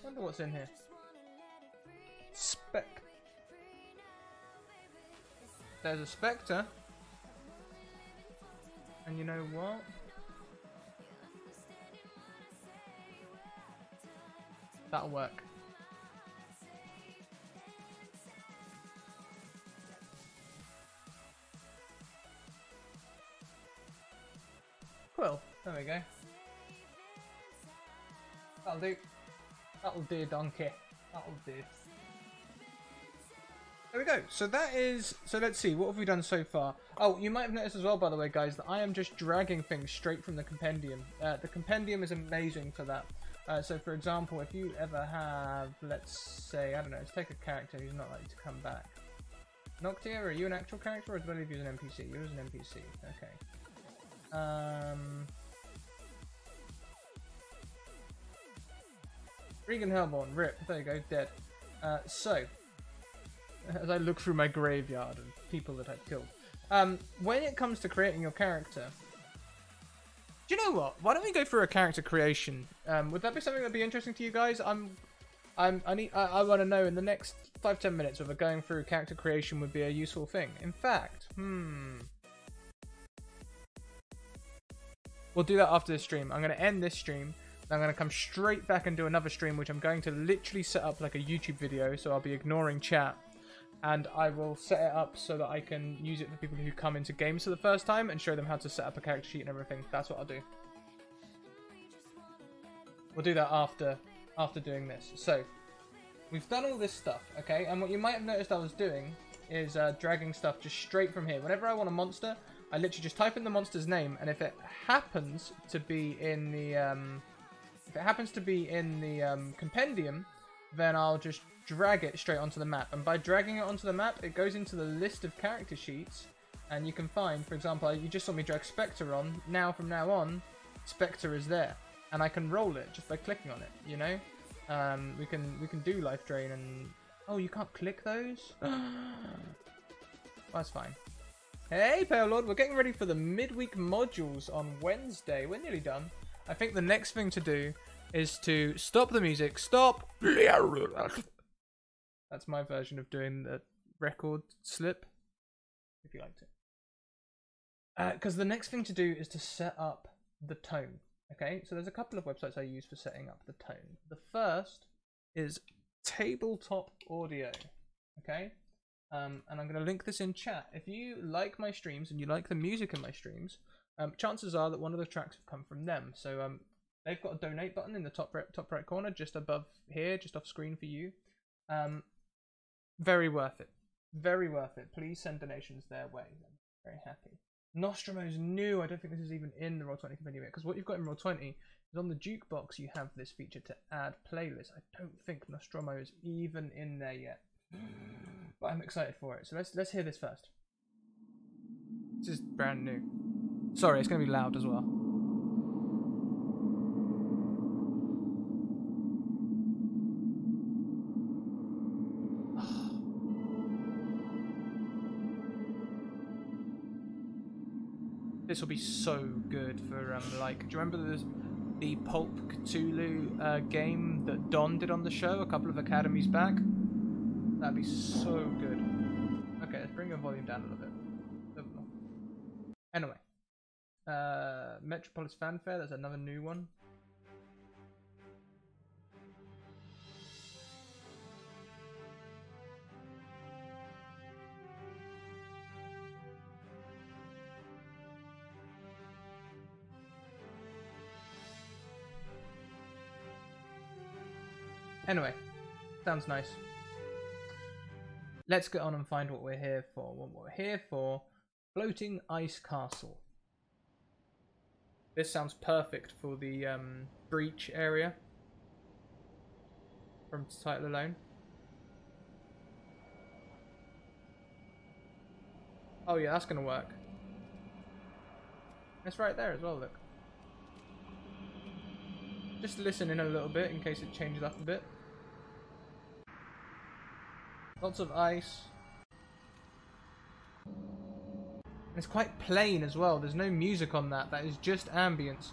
Wonder what's in here. There's a Spectre. And you know what? That'll work. Cool. There we go. That'll do. That'll do, donkey. That'll do. There we go. So that is... So let's see. What have we done so far? Oh, you might have noticed as well, by the way, guys, that I am just dragging things straight from the compendium. The compendium is amazing for that. So, for example, if you ever have, let's say, I don't know, let's take a character who's not likely to come back. Noctia, are you an actual character or do I believe you're an NPC? You're an NPC. Okay. Regan Hellborn, rip. There you go, dead. So, as I look through my graveyard of people that I've killed. When it comes to creating your character, do you know what? Why don't we go through a character creation? Would that be something that'd be interesting to you guys? I want to know in the next 5-10 minutes whether going through character creation would be a useful thing. In fact, we'll do that after this stream. I'm going to end this stream. I'm going to come straight back and do another stream, which I'm going to literally set up like a YouTube video, so I'll be ignoring chat. And I will set it up so that I can use it for people who come into games for the first time and show them how to set up a character sheet and everything. That's what I'll do. We'll do that after doing this. So, we've done all this stuff, okay? And what you might have noticed I was doing is dragging stuff just straight from here. Whenever I want a monster, I literally just type in the monster's name, and if it happens to be in the compendium, then I'll just drag it straight onto the map. And by dragging it onto the map, it goes into the list of character sheets, and you can find, for example, you just saw me drag Spectre on. Now, from now on, Spectre is there, and I can roll it just by clicking on it. You know, we can do life drain and oh, you can't click those. That's fine. Hey, Pale Lord, we're getting ready for the midweek modules on Wednesday. We're nearly done. I think the next thing to do is to stop the music. Stop. That's my version of doing the record slip, if you liked it. Because the next thing to do is to set up the tone. Okay, so there's a couple of websites I use for setting up the tone. The first is Tabletop Audio. Okay, and I'm going to link this in chat. If you like my streams and you like the music in my streams, chances are that one of the tracks have come from them. So they've got a donate button in the top right corner, just above here, just off screen for you. Very worth it. Very worth it. Please send donations their way. I'm very happy. Nostromo's new. I don't think this is even in the Roll20 compendium yet, because what you've got in Roll20 is on the jukebox you have this feature to add playlists. I don't think Nostromo is even in there yet. But I'm excited for it. So let's hear this first. This is brand new. Sorry, it's going to be loud as well. This will be so good for like, do you remember the Pulp Cthulhu game that Don did on the show a couple of academies back? That'd be so good. Okay, let's bring your volume down a little bit. Anyway, Metropolis Fanfare. There's another new one. Anyway, sounds nice. Let's get on and find what we're here for. What we're here for, Floating Ice Castle. This sounds perfect for the breach area from the title alone. Oh yeah, that's gonna work. It's right there as well, look. Just listen in a little bit in case it changes up a bit. Lots of ice. And it's quite plain as well. There's no music on that. That is just ambience,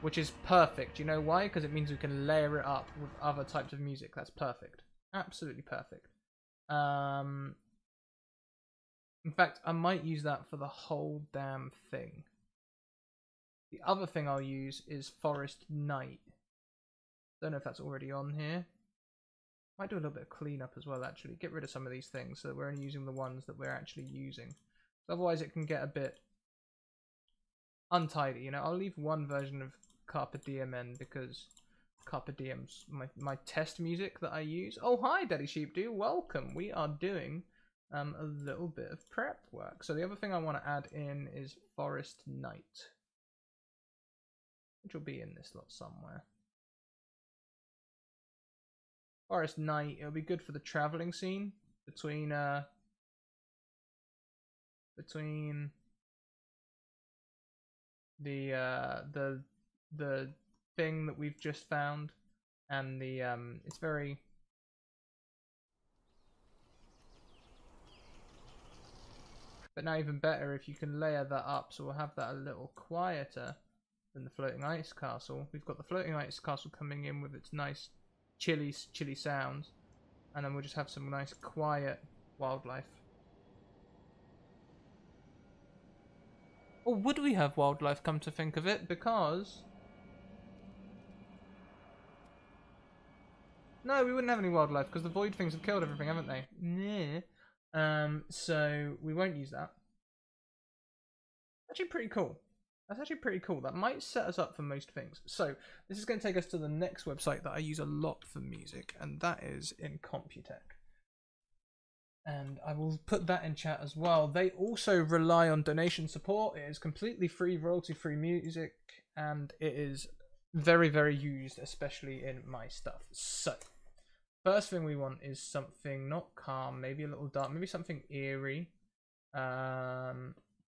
which is perfect. You know why? Because it means we can layer it up with other types of music. That's perfect. Absolutely perfect. In fact, I might use that for the whole damn thing. The other thing I'll use is Forest Night. Don't know if that's already on here. Might do a little bit of cleanup as well, actually. Get rid of some of these things so that we're only using the ones that we're actually using. Otherwise it can get a bit untidy, you know. I'll leave one version of Carpe Diem in because Carpe Diem's my test music that I use. Oh, hi, Daddy Sheepdo. Welcome. We are doing a little bit of prep work. So the other thing I want to add in is Forest Night, which will be in this lot somewhere. Forest Night, it'll be good for the traveling scene between the thing that we've just found and the it's very but now even better if you can layer that up, so we'll have that a little quieter than the floating ice castle. We've got the floating ice castle coming in with its nice chilly sounds, and then we'll just have some nice quiet wildlife. Or would we have wildlife, come to think of it? Because no, we wouldn't have any wildlife because the void things have killed everything, haven't they? Yeah. So we won't use that. Actually pretty cool. That's actually pretty cool. That might set us up for most things. So this is going to take us to the next website that I use a lot for music, and that is in Computech. And I will put that in chat as well. They also rely on donation support. It is completely free, royalty-free music, and it is very, very used, especially in my stuff. So, first thing we want is something not calm, maybe a little dark, maybe something eerie.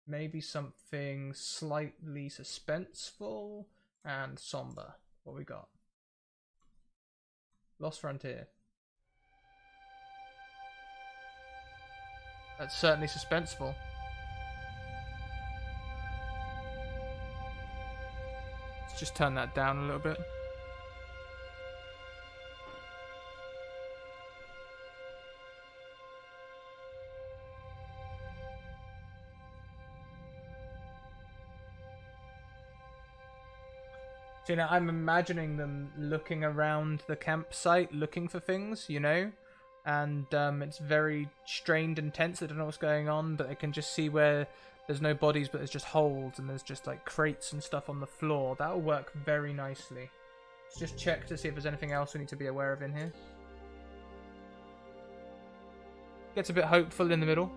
Maybe something slightly suspenseful and somber. What we got? Lost Frontier. That's certainly suspenseful. Let's just turn that down a little bit. So, you know, I'm imagining them looking around the campsite, looking for things, you know? And it's very strained and tense. They don't know what's going on, but they can just see where there's no bodies, but there's just holes, and there's just, like, crates and stuff on the floor. That'll work very nicely. Let's just check to see if there's anything else we need to be aware of in here. Gets a bit hopeful in the middle.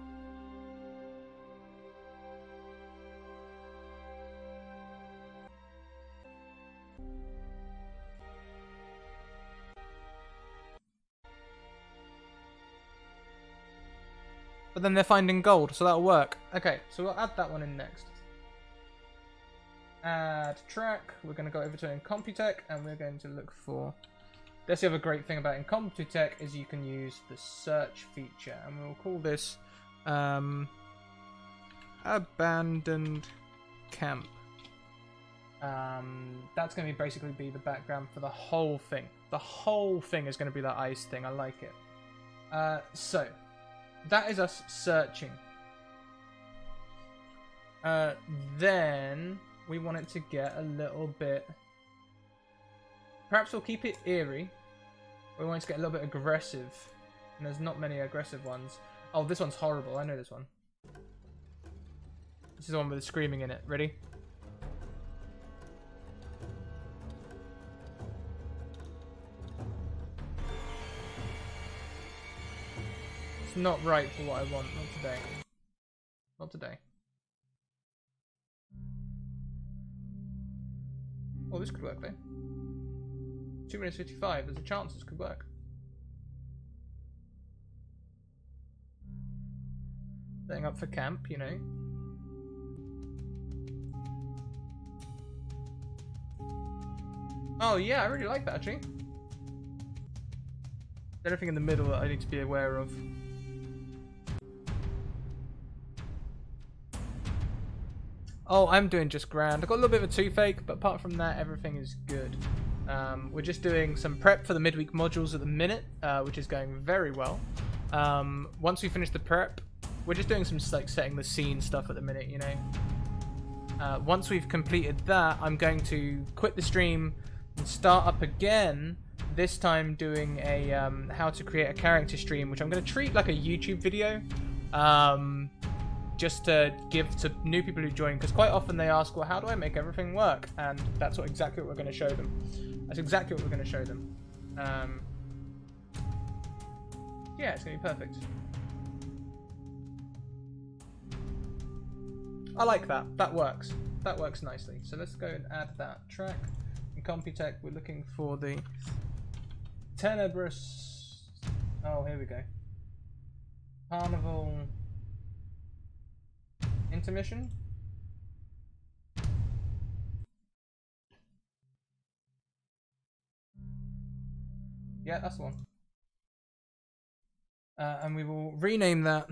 But then they're finding gold, so that'll work. Okay, so we'll add that one in next. Add track. We're going to go over to Incomputech, and we're going to look for... That's the other great thing about Incomputech is you can use the search feature, and we'll call this Abandoned Camp. That's going to basically be the background for the whole thing. The whole thing is going to be that ice thing. I like it. So... that is us searching. Then we want it to get a little bit... perhaps we'll keep it eerie. We want it to get a little bit aggressive. And there's not many aggressive ones. Oh, this one's horrible. I know this one. This is the one with the screaming in it. Ready? Not right for what I want. Not today. Not today. Oh, this could work though. 2 minutes 55. There's a chance this could work. Setting up for camp, you know. Oh yeah, I really like that actually. Anything in the middle that I need to be aware of? Oh, I'm doing just grand. I've got a little bit of a toothache, but apart from that, everything is good. We're just doing some prep for the midweek modules at the minute, which is going very well. Once we finish the prep, we're just doing some like setting the scene stuff at the minute, you know. Once we've completed that, I'm going to quit the stream and start up again. This time doing a how to create a character stream, which I'm going to treat like a YouTube video. Just to give to new people who join, because quite often they ask, well, how do I make everything work? And that's exactly what we're going to show them. That's exactly what we're going to show them. Yeah, it's going to be perfect. I like that. That works. That works nicely. So let's go and add that track. In Computech, we're looking for the Tenebrous... Oh, here we go. Carnival... Intermission? Yeah, that's the one. And we will rename that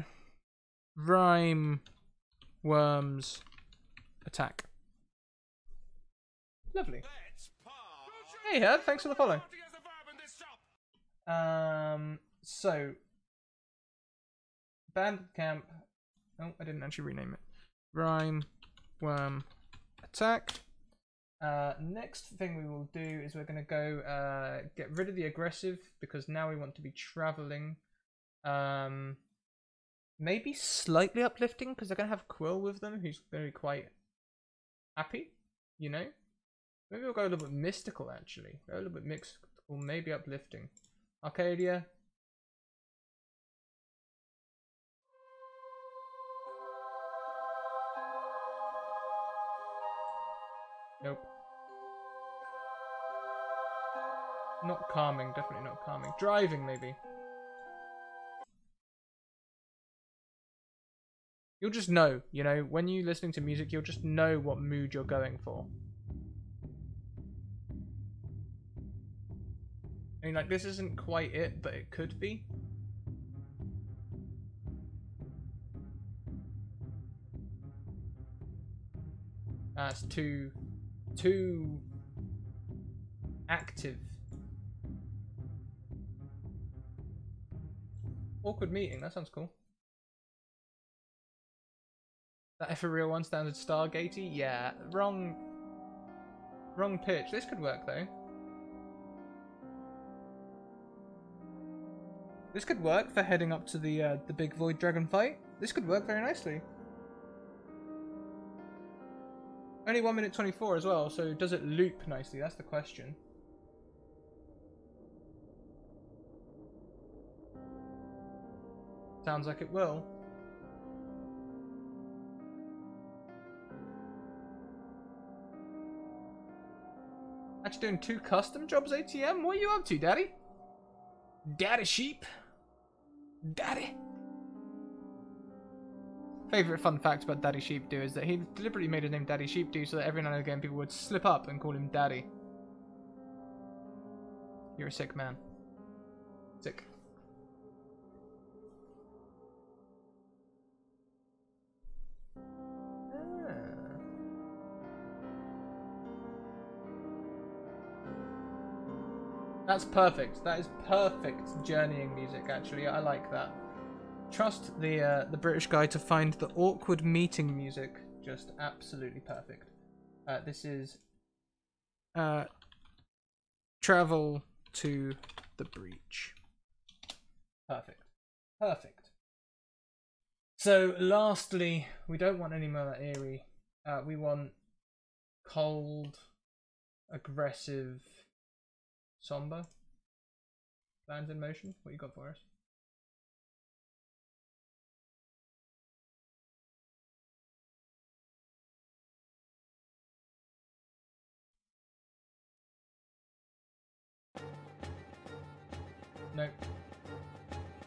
Rhyme Worms Attack. Lovely. Hey Herb, thanks for the follow. So Bandit Camp. Oh, I didn't actually rename it. Rhyme Worm Attack. Next thing we will do is we're going to go get rid of the aggressive, because now we want to be traveling. Maybe slightly uplifting, because they're going to have Quill with them, who's very quite happy, you know? Maybe we'll go a little bit mystical, actually. Go a little bit mystical, maybe uplifting. Arcadia. Nope. Not calming, definitely not calming. Driving, maybe. You'll just know, you know, when you're listening to music, you'll just know what mood you're going for. I mean, like, this isn't quite it, but it could be. That's too active. Awkward meeting, that sounds cool. That F for real one standard Stargatey? Yeah, wrong pitch. This could work though. This could work for heading up to the big Void Dragon fight. This could work very nicely. Only 1 minute 24 as well, so does it loop nicely? That's the question. Sounds like it will. Actually doing 2 custom jobs ATM? What are you up to, Daddy? Daddy sheep? Daddy? Favourite fun fact about Daddy Sheepdo is that he deliberately made his name Daddy Sheepdo so that every now and again people would slip up and call him Daddy. You're a sick man. Sick. That's perfect. That is perfect journeying music, actually. I like that. Trust the British guy to find the awkward meeting music. Just absolutely perfect. This is Travel to the Breach. Perfect. Perfect. So, lastly, we don't want any more eerie. We want cold, aggressive, somber. Lands in motion. What you got for us? Nope.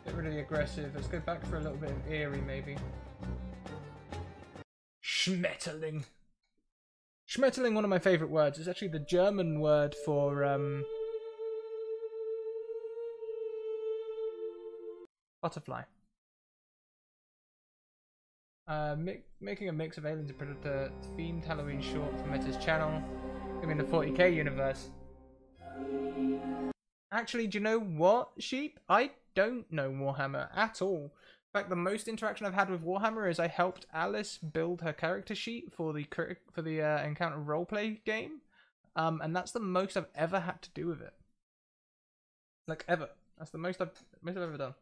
Get rid of the aggressive. Let's go back for a little bit of eerie, maybe. Schmetterling. Schmetterling, one of my favourite words. It's actually the German word for butterfly. Making a mix of Aliens and Predator, themed Halloween short for Meta's channel. I'm in the 40k universe. Actually, do you know what, Sheep? I don't know Warhammer at all. In fact, the most interaction I've had with Warhammer is I helped Alice build her character sheet for the Encounter roleplay game, and that's the most I've ever had to do with it. Like ever. That's the most I've ever done.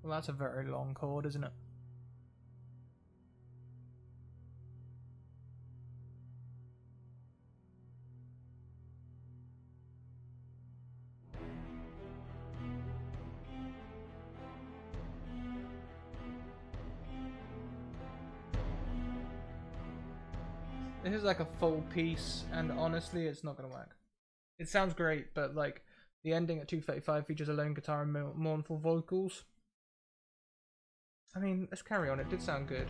Well, that's a very long chord, isn't it? This is like a full piece, and honestly, it's not gonna work. It sounds great, but like the ending at 2:35 features a lone guitar and mournful vocals. I mean, let's carry on. It did sound good.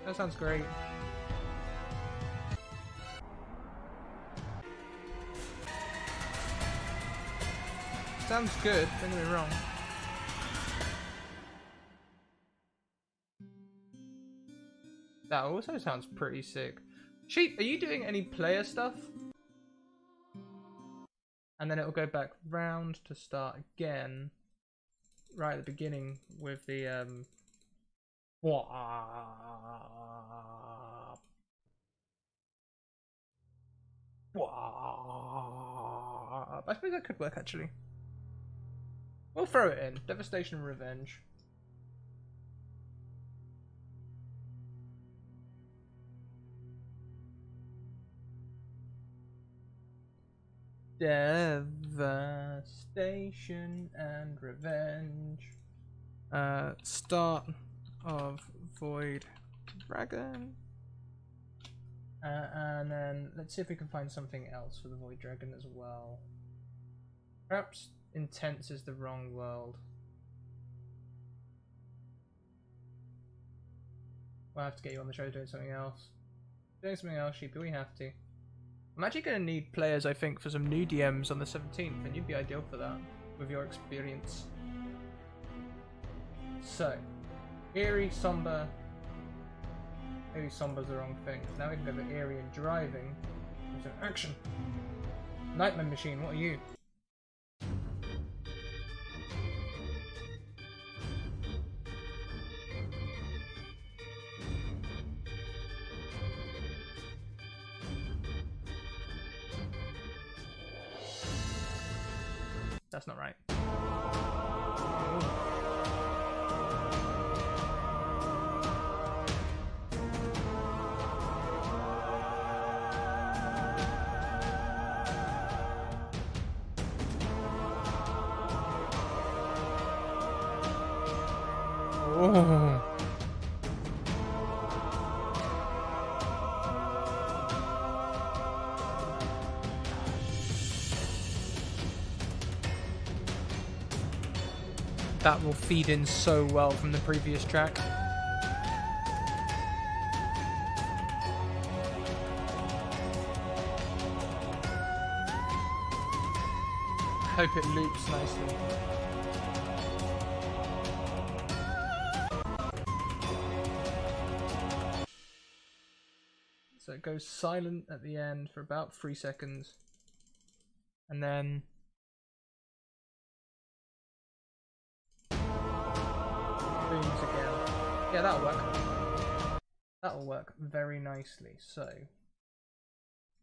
That sounds great. Sounds good, don't get me wrong. That also sounds pretty sick. Sheep, are you doing any player stuff? And then it'll go back round to start again. Right at the beginning with the I suppose that could work actually. We'll throw it in. Devastation and Revenge. Devastation and Revenge. Start of Void Dragon. And then let's see if we can find something else for the Void Dragon as well. Perhaps Intense is the wrong world. We'll have to get you on the show doing something else. Doing something else, Sheepy, we have to. I'm actually going to need players, I think, for some new DMs on the 17th, and you'd be ideal for that, with your experience. So, eerie, somber. Maybe somber's the wrong thing. Now we can go for eerie and driving. There's an action. Nightmare Machine, what are you? That's not right. Oh. That will feed in so well from the previous track. Hope it loops nicely. So it goes silent at the end for about 3 seconds. And then booms again. Yeah, that'll work. That'll work very nicely. So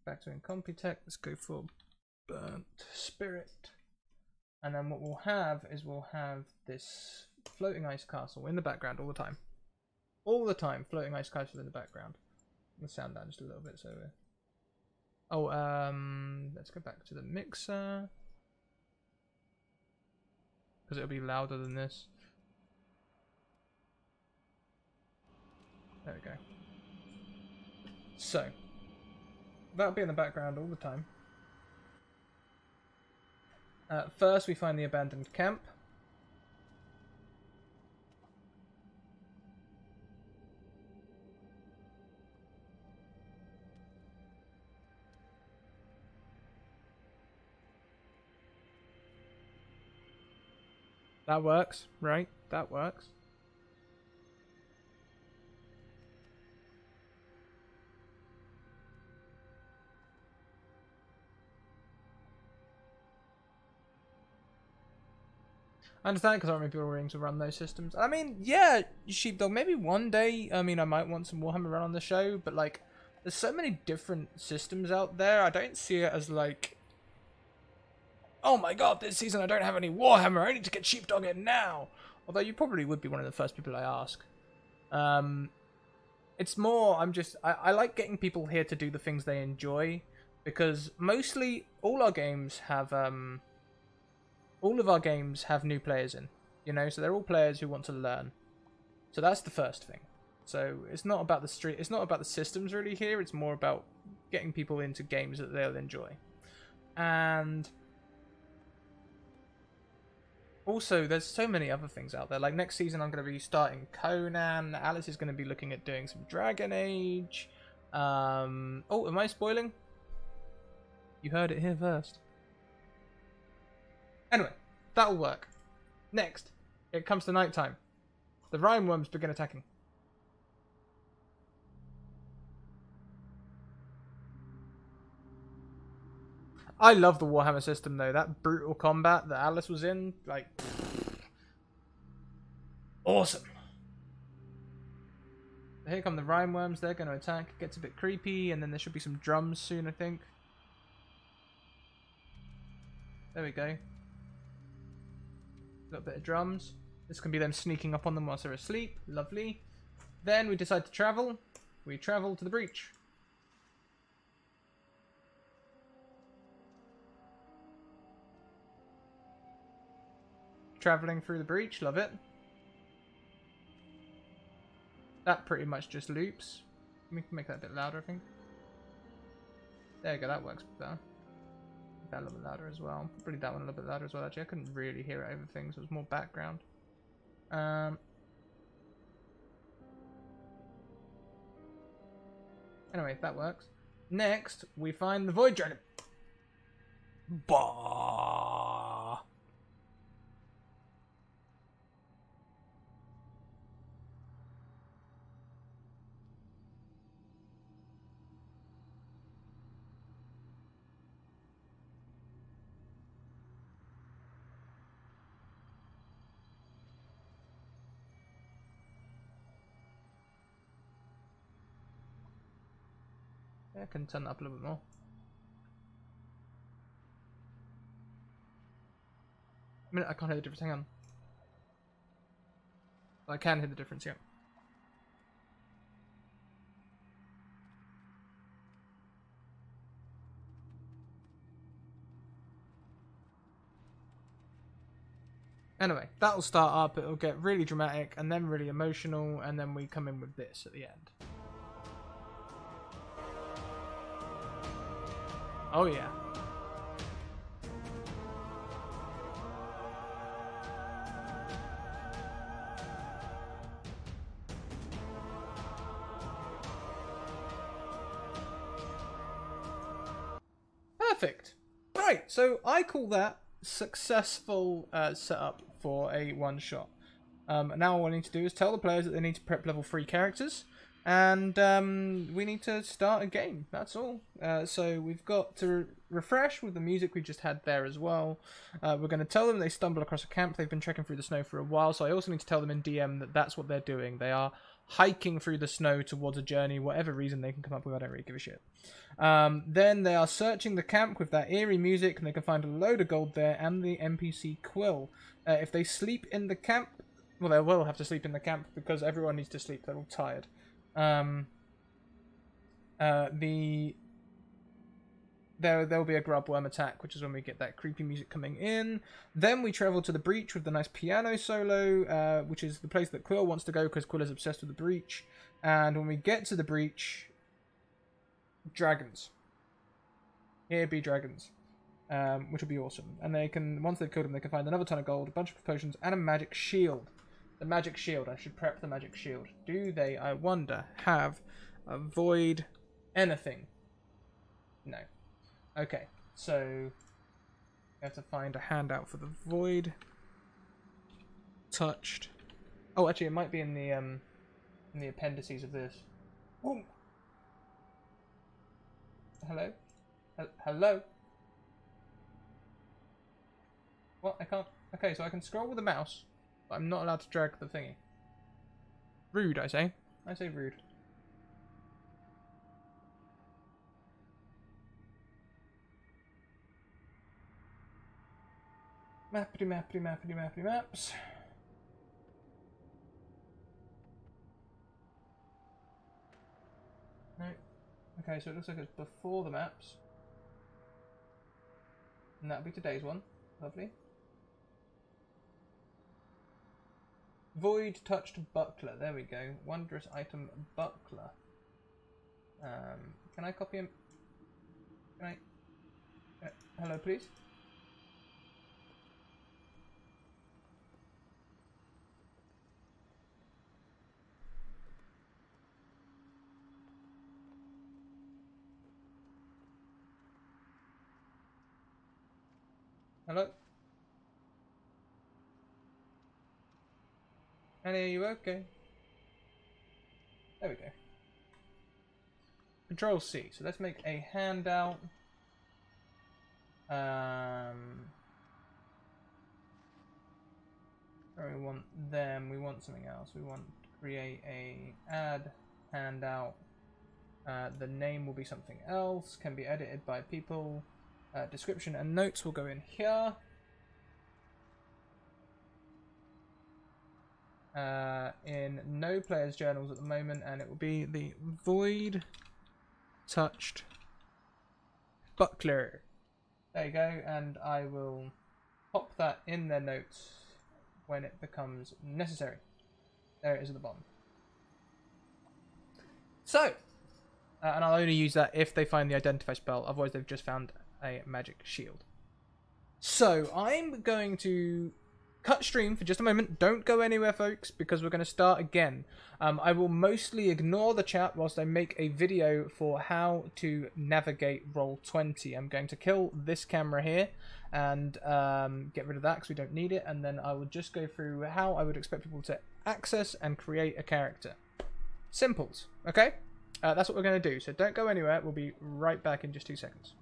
back to Incompetech, let's go for Burnt Spirit. And then what we'll have is we'll have this floating ice castle in the background all the time. All the time, floating ice castle in the background. Let's sound down just a little bit so we're... Oh, let's go back to the mixer. Because it'll be louder than this. There we go. So, that'll be in the background all the time. First we find the abandoned camp. That works, right? That works. I understand because I don't remember people willing to run those systems. I mean, yeah, Sheepdog, maybe one day, I mean, I might want some Warhammer run on the show, but like, there's so many different systems out there, I don't see it as like, oh my god, this season I don't have any Warhammer, I need to get Sheepdog in now! Although you probably would be one of the first people I ask. It's more, I like getting people here to do the things they enjoy, because mostly all our games have, all of our games have new players in, you know, so they're all players who want to learn. So that's the first thing. So it's not about it's not about the systems really here, it's more about getting people into games that they'll enjoy. And also, there's so many other things out there. Like next season, I'm going to be starting Conan. Alice is going to be looking at doing some Dragon Age. Oh, am I spoiling? You heard it here first. Anyway, that'll work. Next, it comes to nighttime. The rime worms begin attacking. I love the Warhammer system though. That brutal combat that Alice was in, like, awesome. Here come the rime worms. They're going to attack. It gets a bit creepy, and then there should be some drums soon, I think. There we go. A little bit of drums. This can be them sneaking up on them whilst they're asleep. Lovely. Then we decide to travel. We travel to the breach. Traveling through the breach, love it. That pretty much just loops. We can make that a bit louder, I think. There you go, that works better. Make that a little bit louder as well. Probably that one a little bit louder as well, actually. I couldn't really hear it over things, so it was more background. Anyway, that works. Next, we find the Void Dragon. Bah! I can turn that up a little bit more. A minute, I can't hear the difference. Hang on. I can hear the difference, yeah. Anyway, that'll start up, it'll get really dramatic, and then really emotional, and then we come in with this at the end. Oh yeah. Perfect. Right, so I call that successful setup for a one-shot. Now what I need to do is tell the players that they need to prep level 3 characters. And we need to start a game, that's all. So we've got to refresh with the music we just had there as well. We're going to tell them they stumble across a camp. They've been trekking through the snow for a while, so I also need to tell them in DM that that's what they're doing. They are hiking through the snow towards a journey, whatever reason they can come up with. I don't really give a shit. Then they are searching the camp with that eerie music, and they can find a load of gold there and the NPC quill. If they sleep in the camp, well, they will have to sleep in the camp because everyone needs to sleep. They're all tired. There'll be a grub worm attack, which is when we get that creepy music coming in. Then we travel to the breach with the nice piano solo, which is the place that Quill wants to go because Quill is obsessed with the breach. And when we get to the breach, dragons. Here be dragons, which will be awesome. And they can, once they've killed them, they can find another ton of gold, a bunch of potions, and a magic shield. The magic shield. I should prep the magic shield. Do they, I wonder, have avoid anything? No. Okay, so we have to find a handout for the void. Touched. Oh, actually, it might be in the appendices of this. Ooh. Hello? Hello? What? I can't. Okay, so I can scroll with the mouse, but I'm not allowed to drag the thingy. Rude, I say. I say rude. Mappity mappity mappity mappity maps. No. Okay, so it looks like it's before the maps. And that'll be today's one. Lovely. Void touched buckler. There we go. Wondrous item buckler. Can I copy him? Can I? Hello, please. Hello? Annie, are you okay? There we go. Control C. So let's make a handout. Where we want them. We want something else. We want to create a add handout. The name will be something else. Can be edited by people. Description and notes will go in here. In no players' journals at the moment, and it will be the void touched buckler. There you go, and I will pop that in their notes when it becomes necessary. There it is at the bottom. So, and I'll only use that if they find the identify spell, otherwise they've just found a magic shield. So I'm going to cut stream for just a moment. Don't go anywhere, folks, because we're going to start again. I will mostly ignore the chat whilst I make a video for how to navigate Roll20. I'm going to kill this camera here and get rid of that because we don't need it, and then I will just go through how I would expect people to access and create a character. Simples, okay? That's what we're going to do, so don't go anywhere. We'll be right back in just 2 seconds.